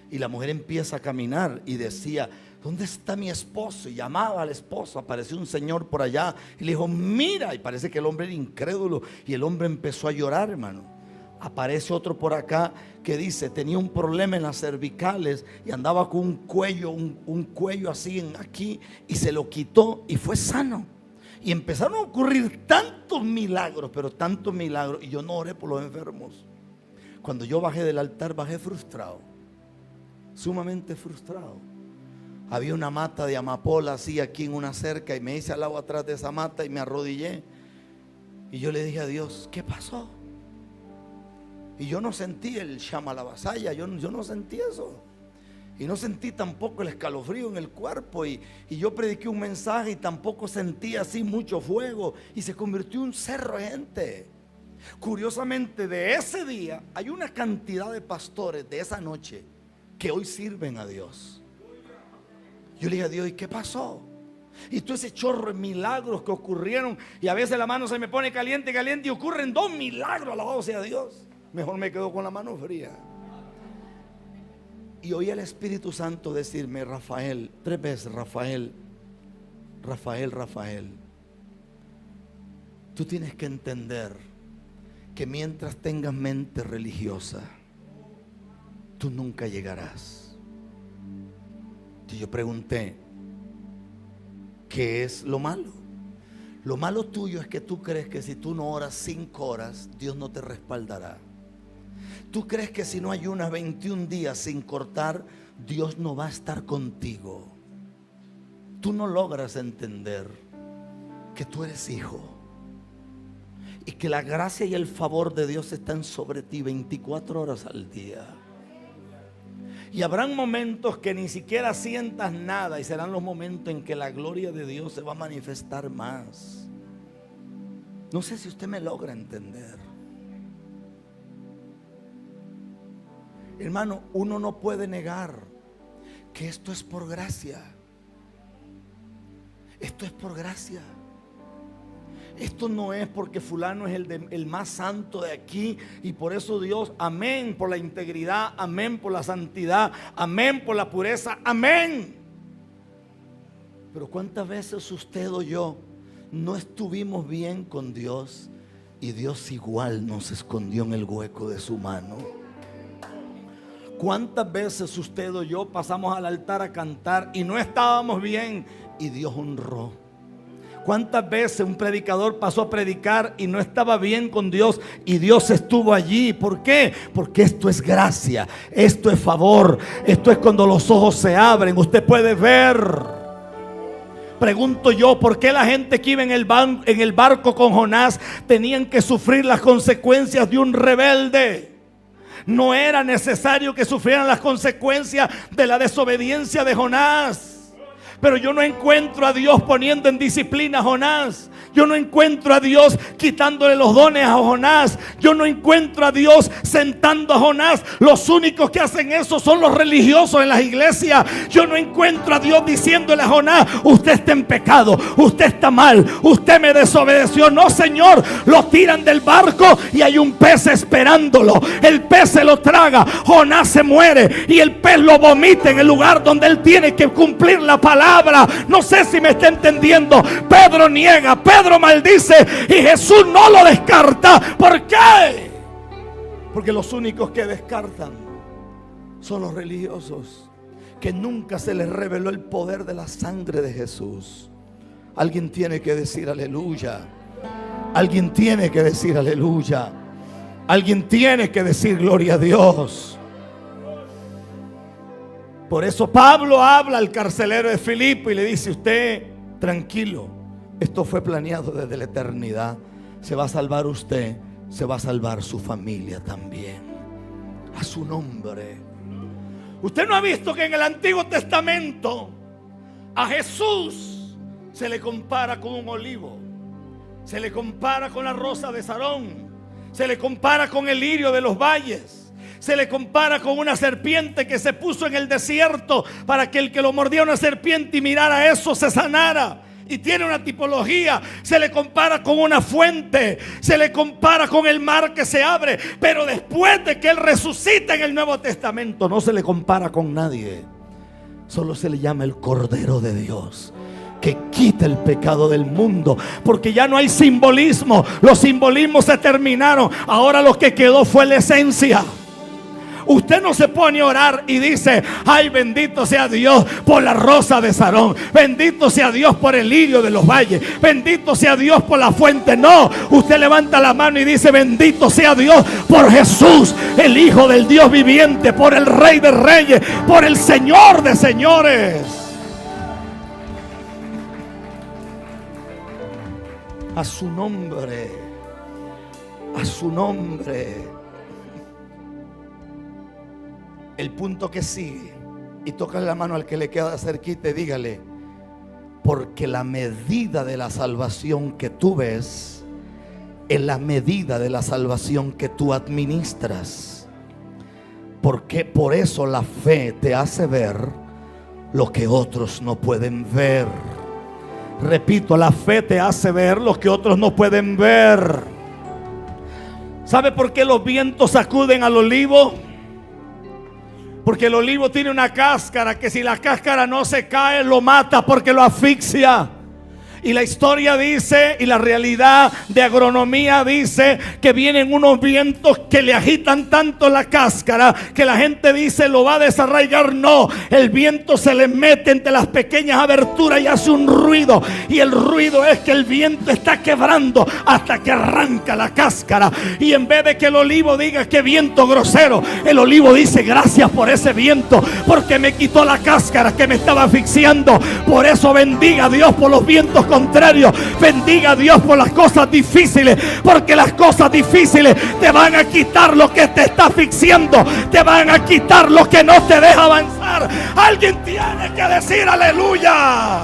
Y la mujer empieza a caminar y decía: ¿dónde está mi esposo? Y llamaba al esposo. Apareció un señor por allá y le dijo: mira. Y parece que el hombre era incrédulo y el hombre empezó a llorar, hermano. Aparece otro por acá que dice: tenía un problema en las cervicales y andaba con un cuello así aquí, y se lo quitó y fue sano. Y empezaron a ocurrir tantos milagros, pero tantos milagros. Y yo no oré por los enfermos. Cuando yo bajé del altar, bajé frustrado, sumamente frustrado. Había una mata de amapola así aquí en una cerca, y me hice al lado atrás de esa mata y me arrodillé. Y yo le dije a Dios: ¿qué pasó? Y yo no sentí el shamalabasaya, yo no sentí eso. Y no sentí tampoco el escalofrío en el cuerpo. Y yo prediqué un mensaje y tampoco sentí así mucho fuego. Y se convirtió en un cerro de gente. Curiosamente, de ese día hay una cantidad de pastores de esa noche que hoy sirven a Dios. Yo le dije a Dios: ¿y qué pasó? Y todo ese chorro de milagros que ocurrieron. Y a veces la mano se me pone caliente, caliente, y ocurren 2 milagros, alabado sea Dios. Mejor me quedo con la mano fría. Y oí al Espíritu Santo decirme: Rafael, 3 veces: Rafael, Rafael, Rafael. Tú tienes que entender que mientras tengas mente religiosa, tú nunca llegarás. Y yo pregunté: ¿qué es lo malo? Lo malo tuyo es que tú crees que si tú no oras 5 horas, Dios no te respaldará. Tú crees que si no ayunas 21 días sin cortar, Dios no va a estar contigo. Tú no logras entender que tú eres hijo y que la gracia y el favor de Dios están sobre ti 24 horas al día. Y habrán momentos que ni siquiera sientas nada, y serán los momentos en que la gloria de Dios se va a manifestar más. No sé si usted me logra entender. Hermano, uno no puede negar que esto es por gracia. Esto es por gracia. Esto no es porque fulano es el más santo de aquí y por eso Dios, amén por la integridad, amén por la santidad, amén por la pureza, amén. Pero ¿cuántas veces usted o yo no estuvimos bien con Dios y Dios igual nos escondió en el hueco de su mano? ¿Cuántas veces usted o yo pasamos al altar a cantar y no estábamos bien y Dios honró? ¿Cuántas veces un predicador pasó a predicar y no estaba bien con Dios y Dios estuvo allí? ¿Por qué? Porque esto es gracia, esto es favor, esto es cuando los ojos se abren, usted puede ver. Pregunto yo: ¿por qué la gente que iba en el barco con Jonás tenían que sufrir las consecuencias de un rebelde? No era necesario que sufrieran las consecuencias de la desobediencia de Jonás. Pero yo no encuentro a Dios poniendo en disciplina a Jonás. Yo no encuentro a Dios quitándole los dones a Jonás. Yo no encuentro a Dios sentando a Jonás. Los únicos que hacen eso son los religiosos en las iglesias. Yo no encuentro a Dios diciéndole a Jonás: usted está en pecado, usted está mal, usted me desobedeció. No, Señor, lo tiran del barco y hay un pez esperándolo. El pez se lo traga, Jonás se muere y el pez lo vomita en el lugar donde él tiene que cumplir la palabra. No sé si me está entendiendo. Pedro niega, Pedro maldice y Jesús no lo descarta. ¿Por qué? Porque los únicos que descartan son los religiosos, que nunca se les reveló el poder de la sangre de Jesús. Alguien tiene que decir aleluya. Alguien tiene que decir aleluya. Alguien tiene que decir gloria a Dios. Por eso Pablo habla al carcelero de Filipo y le dice: usted tranquilo, esto fue planeado desde la eternidad. se va a salvar usted, se va a salvar su familia también. A su nombre. Usted no ha visto que en el Antiguo Testamento a Jesús se le compara con un olivo, se le compara con la rosa de Sarón, se le compara con el lirio de los valles, se le compara con una serpiente que se puso en el desierto para que el que lo mordía una serpiente y mirara eso se sanara. Y tiene una tipología. Se le compara con una fuente, se le compara con el mar que se abre. Pero después de que Él resucita en el Nuevo Testamento, no se le compara con nadie. Solo se le llama el Cordero de Dios, que quita el pecado del mundo. Porque ya no hay simbolismo. Los simbolismos se terminaron. Ahora lo que quedó fue la esencia. Usted no se pone a orar y dice: ay, bendito sea Dios por la rosa de Sarón, bendito sea Dios por el lirio de los valles, bendito sea Dios por la fuente. No, usted levanta la mano y dice: bendito sea Dios por Jesús, el Hijo del Dios viviente, por el Rey de Reyes, por el Señor de señores. A su nombre, a su nombre. El punto que sigue, y tócale la mano al que le queda cerquita y dígale: porque la medida de la salvación que tú ves es la medida de la salvación que tú administras. Porque por eso la fe te hace ver lo que otros no pueden ver. Repito, la fe te hace ver lo que otros no pueden ver. ¿Sabe por qué los vientos sacuden al olivo? Porque el olivo tiene una cáscara que si la cáscara no se cae lo mata porque lo asfixia. Y la historia dice, y la realidad de agronomía dice, que vienen unos vientos que le agitan tanto la cáscara que la gente dice: lo va a desarraigar. No, el viento se le mete entre las pequeñas aberturas y hace un ruido. Y el ruido es que el viento está quebrando hasta que arranca la cáscara. Y en vez de que el olivo diga: qué viento grosero, el olivo dice: gracias por ese viento, porque me quitó la cáscara que me estaba asfixiando. Por eso bendiga a Dios por los vientos contrario, bendiga a Dios por las cosas difíciles, porque las cosas difíciles te van a quitar lo que te está asfixiando, te van a quitar lo que no te deja avanzar. Alguien tiene que decir aleluya.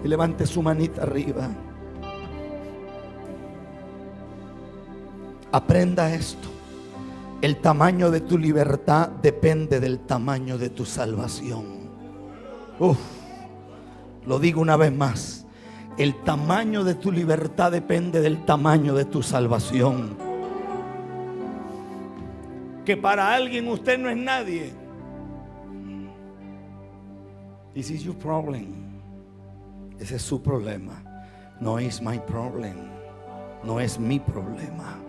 Y levante su manita arriba. Aprenda esto: el tamaño de tu libertad depende del tamaño de tu salvación. Lo digo una vez más: el tamaño de tu libertad depende del tamaño de tu salvación. Que para alguien usted no es nadie. This is your problem. Ese es su problema. No es my problem. No es mi problema.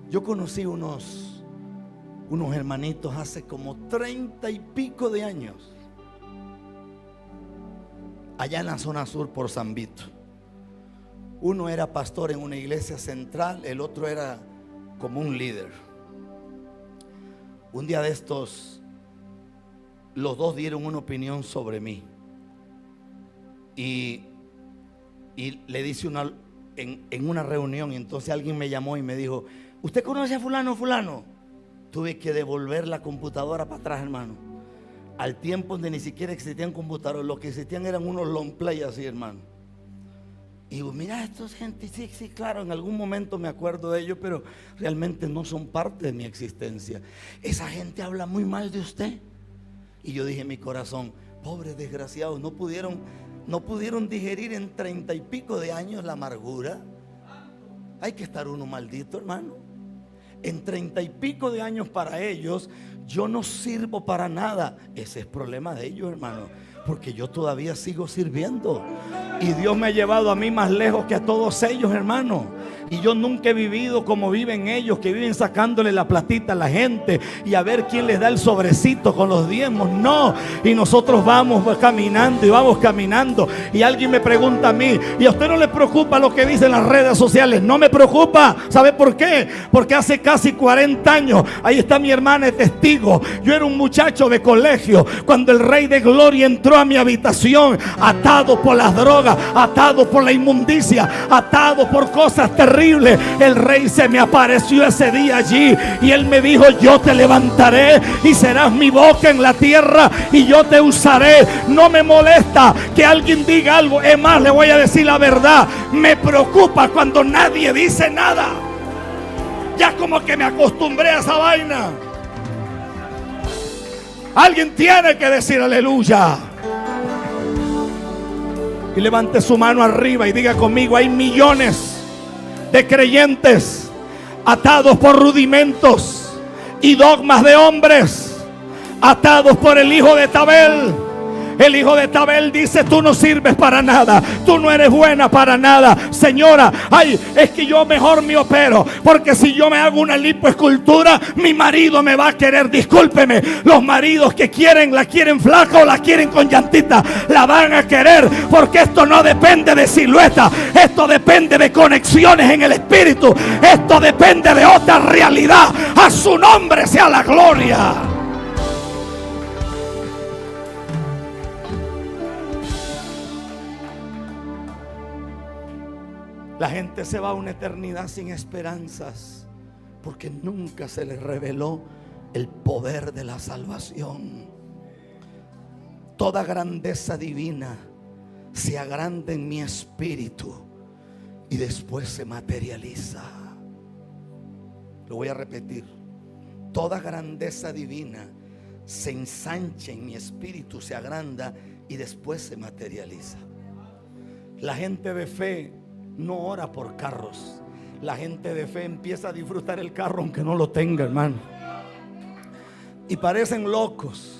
Yo conocí unos hermanitos hace como 30 y pico de años, allá en la zona sur por San Vito. Uno era pastor en una iglesia central, el otro era como un líder. Un día de estos, los dos dieron una opinión sobre mí. Y le dice en una reunión, y entonces alguien me llamó y me dijo: ¿usted conoce a fulano? Tuve que devolver la computadora para atrás, hermano. Al tiempo donde ni siquiera existían computadoras, lo que existían eran unos long play así, hermano. Y digo: mira, esto es gente, sí, claro, en algún momento me acuerdo de ellos, pero realmente no son parte de mi existencia. Esa gente habla muy mal de usted. Y yo dije en mi corazón: pobres desgraciados, no pudieron digerir en 30 y pico de años la amargura. Hay que estar uno maldito, hermano. En 30 y pico de años para ellos yo no sirvo para nada. Ese es problema de ellos, hermano. Porque yo todavía sigo sirviendo. Y Dios me ha llevado a mí más lejos que a todos ellos, hermano. Y yo nunca he vivido como viven ellos, que viven sacándole la platita a la gente y a ver quién les da el sobrecito con los diezmos. No, y nosotros vamos caminando y vamos caminando. Y alguien me pregunta a mí: ¿y a usted no le preocupa lo que dicen las redes sociales? No me preocupa. ¿Sabe por qué? Porque hace casi 40 años, ahí está mi hermana de testigo, yo era un muchacho de colegio cuando el Rey de Gloria entró a mi habitación, atado por las drogas, atado por la inmundicia, atado por cosas terribles. El Rey se me apareció ese día allí y Él me dijo: yo te levantaré y serás mi boca en la tierra y yo te usaré. No me molesta que alguien diga algo, es más, le voy a decir la verdad, me preocupa cuando nadie dice nada. Ya como que me acostumbré a esa vaina. Alguien tiene que decir aleluya. Y levante su mano arriba y diga conmigo: hay millones de creyentes atados por rudimentos y dogmas de hombres, atados por el hijo de Tabel. El hijo de Tabel dice: tú no sirves para nada, tú no eres buena para nada. Señora, ay, es que yo mejor me opero, porque si yo me hago una lipoescultura, mi marido me va a querer. Discúlpeme, los maridos que la quieren flaca o la quieren con llantita, la van a querer, porque esto no depende de silueta, esto depende de conexiones en el espíritu, esto depende de otra realidad. A su nombre sea la gloria. La gente se va a una eternidad sin esperanzas porque nunca se les reveló el poder de la salvación. Toda grandeza divina se agranda en mi espíritu y después se materializa. Lo voy a repetir: toda grandeza divina se ensancha en mi espíritu, se agranda y después se materializa. La gente de fe no ora por carros. La gente de fe empieza a disfrutar el carro aunque no lo tenga, hermano. Y parecen locos.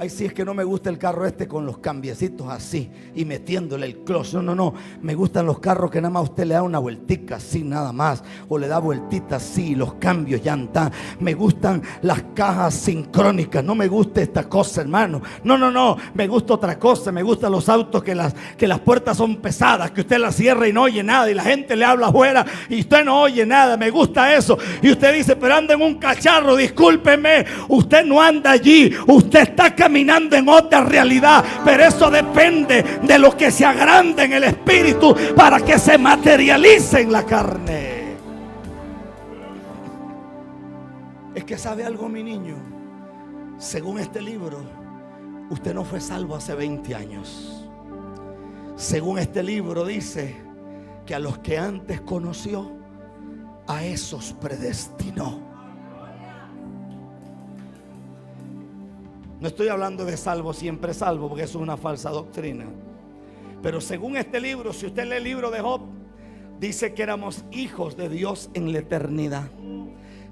Ay, sí, es que no me gusta el carro este con los cambiecitos así y metiéndole el clutch. No, me gustan los carros que nada más usted le da una vueltica así nada más, o le da vueltitas así, los cambios ya están. Me gustan las cajas sincrónicas. No me gusta esta cosa, hermano. No, me gusta otra cosa. Me gustan los autos que las puertas son pesadas, que usted las cierra y no oye nada y la gente le habla afuera y usted no oye nada. Me gusta eso. Y usted dice: pero anda en un cacharro. Discúlpeme, usted no anda allí, usted está caminando en otra realidad, pero eso depende de lo que se agrande en el espíritu para que se materialice en la carne. Es que sabe algo, mi niño, según este libro, usted no fue salvo hace 20 años. Según este libro dice que a los que antes conoció, a esos predestinó. No estoy hablando de salvo, siempre salvo, porque eso es una falsa doctrina. Pero según este libro, si usted lee el libro de Job, dice que éramos hijos de Dios en la eternidad.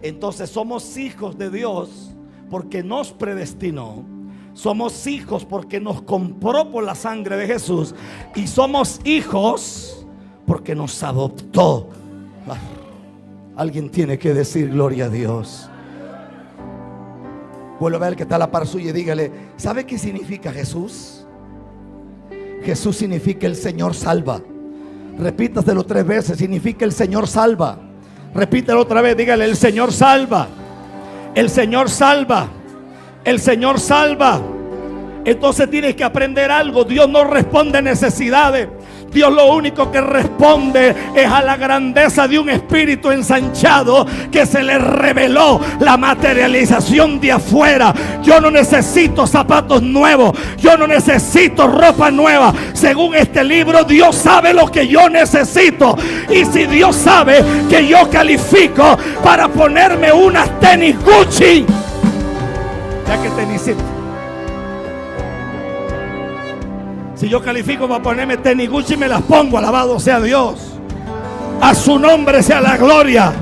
Entonces somos hijos de Dios porque nos predestinó. Somos hijos porque nos compró por la sangre de Jesús. Y somos hijos porque nos adoptó. Alguien tiene que decir gloria a Dios. Vuelve a ver que está a la par suya y dígale: ¿sabe qué significa Jesús? Jesús significa el Señor salva. Repítaselo 3 veces: significa el Señor salva. Repítelo otra vez, dígale: el Señor salva. El Señor salva. El Señor salva. Entonces tienes que aprender algo: Dios no responde a necesidades. Dios lo único que responde es a la grandeza de un espíritu ensanchado que se le reveló la materialización de afuera. Yo no necesito zapatos nuevos, yo no necesito ropa nueva. Según este libro, Dios sabe lo que yo necesito. Y si Dios sabe que yo califico para ponerme unas tenis Gucci, ya que tenisito, si yo califico para ponerme tenis Gucci, me las pongo. Alabado sea Dios. A su nombre sea la gloria.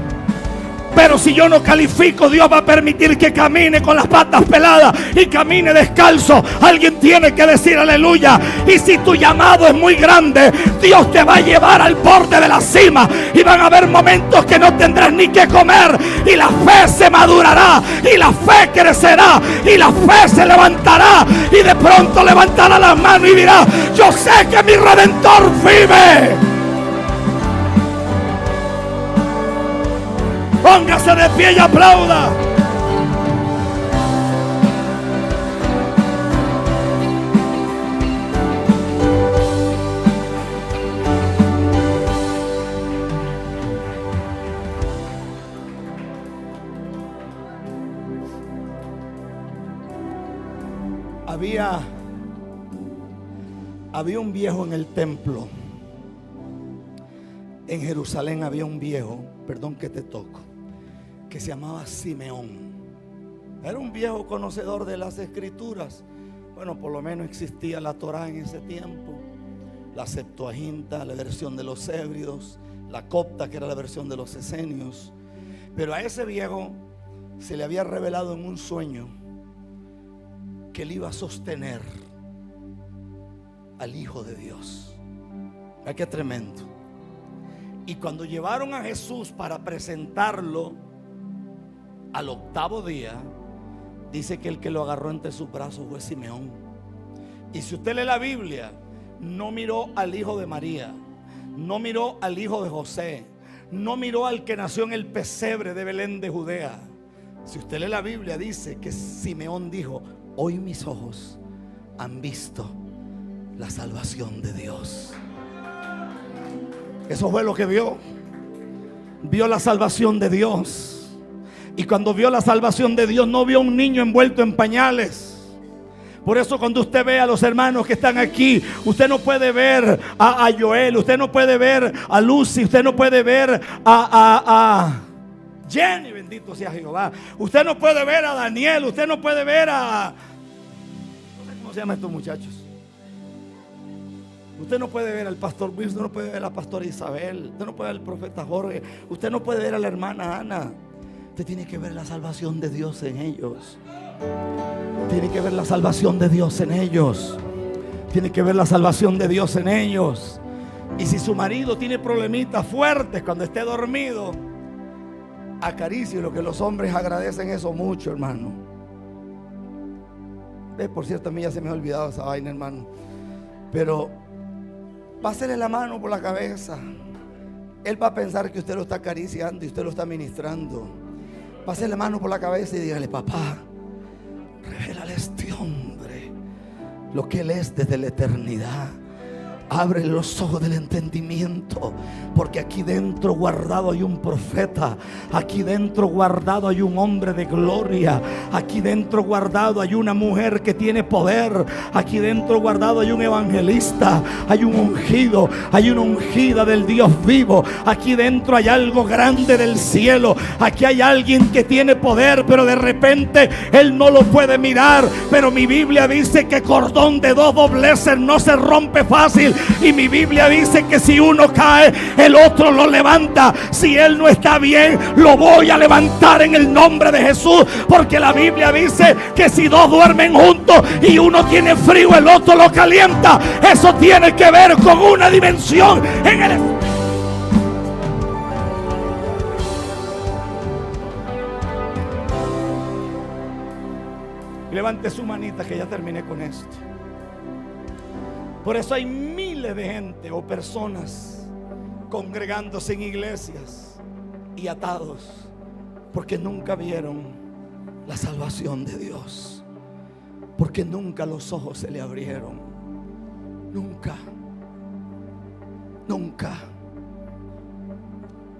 Pero si yo no califico, Dios va a permitir que camine con las patas peladas y camine descalzo. Alguien tiene que decir aleluya. Y si tu llamado es muy grande, Dios te va a llevar al borde de la cima. Y van a haber momentos que no tendrás ni que comer. Y la fe se madurará. Y la fe crecerá. Y la fe se levantará. Y de pronto levantará las manos y dirá: yo sé que mi Redentor vive. Póngase de pie y aplauda. Había un viejo en el templo. En Jerusalén había un viejo, perdón que te toco, que se llamaba Simeón. Era un viejo conocedor de las escrituras. Bueno, por lo menos existía la Torá en ese tiempo, la Septuaginta, la versión de los Hébridos, la Copta, que era la versión de los Esenios. Pero a ese viejo se le había revelado en un sueño que él iba a sostener al Hijo de Dios. Mira qué tremendo. Y cuando llevaron a Jesús para presentarlo al octavo día, dice que el que lo agarró entre sus brazos fue Simeón. Y si usted lee la Biblia, no miró al hijo de María, no miró al hijo de José, no miró al que nació en el pesebre de Belén de Judea. Si usted lee la Biblia, dice que Simeón dijo: hoy mis ojos han visto la salvación de Dios. Eso fue lo que vio. Vio la salvación de Dios. Y cuando vio la salvación de Dios, no vio un niño envuelto en pañales. Por eso cuando usted ve a los hermanos que están aquí, usted no puede ver a Joel, usted no puede ver a Lucy, usted no puede ver a Jenny, bendito sea Jehová. Usted no puede ver a Daniel, usted no puede ver a... ¿Cómo se llaman estos muchachos? Usted no puede ver al pastor Wilson, usted no puede ver a la pastora Isabel, usted no puede ver al profeta Jorge, usted no puede ver a la hermana Ana. Usted tiene que ver la salvación de Dios en ellos. Tiene que ver la salvación de Dios en ellos. Tiene que ver la salvación de Dios en ellos. Y si su marido tiene problemitas fuertes cuando esté dormido, acaricie. Lo que los hombres agradecen eso mucho, hermano. Por cierto, a mí ya se me ha olvidado esa vaina, hermano. Pero pásele la mano por la cabeza. Él va a pensar que usted lo está acariciando y usted lo está ministrando. Pásele la mano por la cabeza y dígale: papá, revélale a este hombre lo que él es desde la eternidad. Abre los ojos del entendimiento, porque aquí dentro guardado hay un profeta, aquí dentro guardado hay un hombre de gloria, aquí dentro guardado hay una mujer que tiene poder, aquí dentro guardado hay un evangelista, hay un ungido, hay una ungida del Dios vivo, aquí dentro hay algo grande del cielo, aquí hay alguien que tiene poder, pero de repente él no lo puede mirar. Pero mi Biblia dice que cordón de dos dobleces no se rompe fácil. Y mi Biblia dice que si uno cae, el otro lo levanta. Si él no está bien, lo voy a levantar en el nombre de Jesús. Porque la Biblia dice que si dos duermen juntos y uno tiene frío, el otro lo calienta. Eso tiene que ver con una dimensión en el... Levante su manita que ya terminé con esto. Por eso hay miles de gente o personas congregándose en iglesias y atados, porque nunca vieron la salvación de Dios, porque nunca los ojos se le abrieron. Nunca.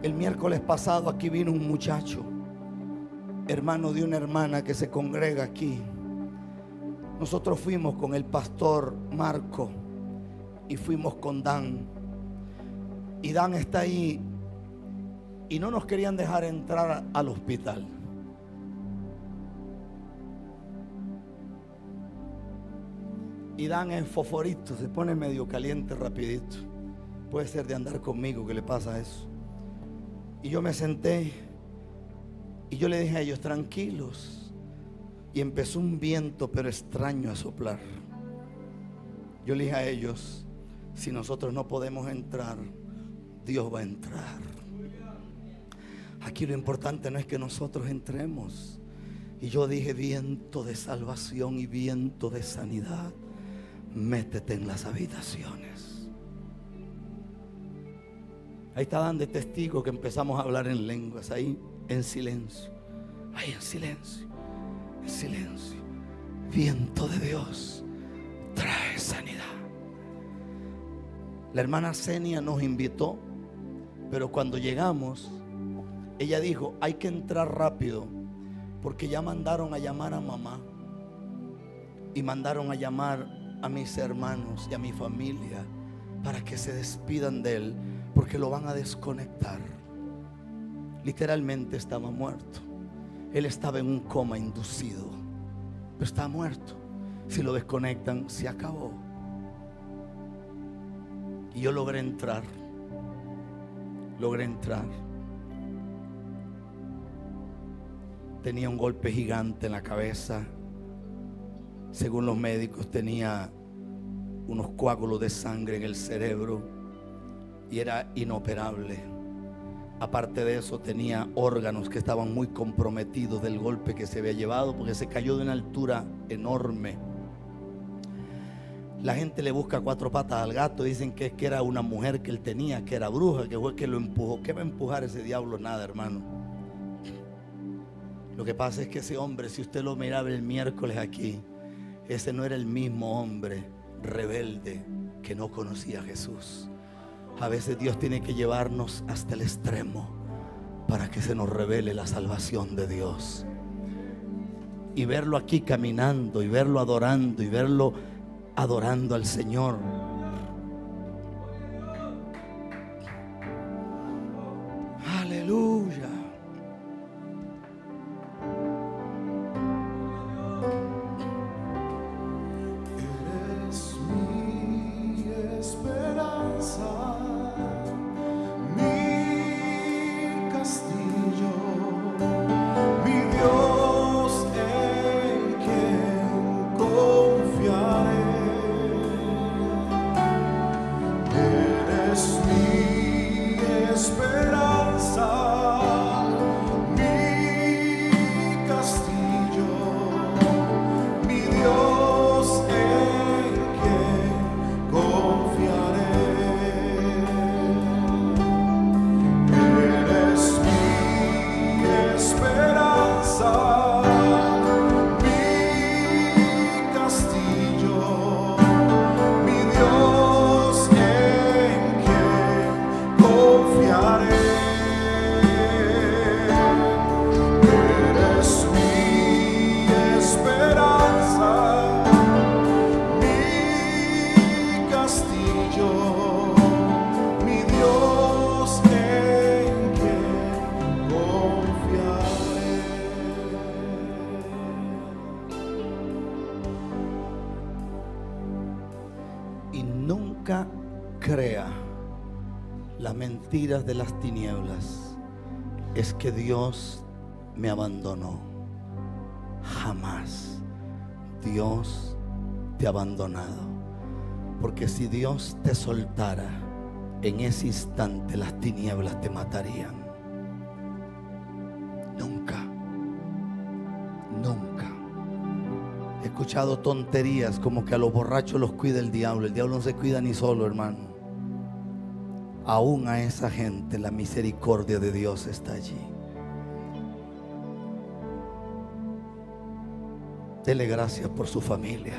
El miércoles pasado aquí vino un muchacho, hermano de una hermana que se congrega aquí. Nosotros fuimos con el pastor Marco y fuimos con Dan. Y Dan está ahí y no nos querían dejar entrar al hospital. Y Dan es fosforito, se pone medio caliente rapidito. Puede ser de andar conmigo que le pasa eso. Y yo me senté Y yo le dije a ellos, tranquilos. Y empezó un viento pero extraño a soplar. Yo le dije a ellos, si nosotros no podemos entrar, Dios va a entrar. Aquí lo importante no es que nosotros entremos. Y yo dije, viento de salvación y viento de sanidad, métete en las habitaciones. Ahí estaban de testigo que empezamos a hablar en lenguas, ahí en silencio, ahí en silencio, en silencio. Viento de Dios trae sanidad. La hermana Senia nos invitó, pero cuando llegamos, ella dijo, hay que entrar rápido, porque ya mandaron a llamar a mamá y mandaron a llamar a mis hermanos y a mi familia para que se despidan de él, porque lo van a desconectar. Literalmente estaba muerto. Él estaba en un coma inducido, pero estaba muerto. Si lo desconectan, se acabó. Y yo logré entrar. Tenía un golpe gigante en la cabeza. Según los médicos, tenía unos coágulos de sangre en el cerebro y era inoperable. Aparte de eso, tenía órganos que estaban muy comprometidos del golpe que se había llevado, porque se cayó de una altura enorme. La gente le busca cuatro patas al gato. Dicen que era una mujer que él tenía, que era bruja, que fue que lo empujó. ¿Qué va a empujar ese diablo? Nada, hermano. Lo que pasa es que ese hombre, si usted lo miraba el miércoles aquí, ese no era el mismo hombre rebelde que no conocía a Jesús. A veces Dios tiene que llevarnos hasta el extremo para que se nos revele la salvación de Dios. Y verlo aquí caminando, y verlo adorando, y verlo adorando al Señor. Aleluya. Eres mi esperanza, mi castillo, mi Dios en quien confiaré. Eres mi esperanza, mi castillo, mi Dios en quien confiaré. Eres mi esperanza, mi castillo, mi Dios en quien confiaré. Eres mi esperanza, mi castillo, mi Dios en quien confiaré. Y nunca crea las mentiras de las tinieblas. Es que Dios me abandonó. Jamás Dios te ha abandonado. Porque si Dios te soltara, en ese instante las tinieblas te matarían. Nunca, nunca. He escuchado tonterías como que a los borrachos los cuida el diablo. El diablo no se cuida ni solo, hermano. Aún a esa gente la misericordia de Dios está allí. Dele gracias por su familia.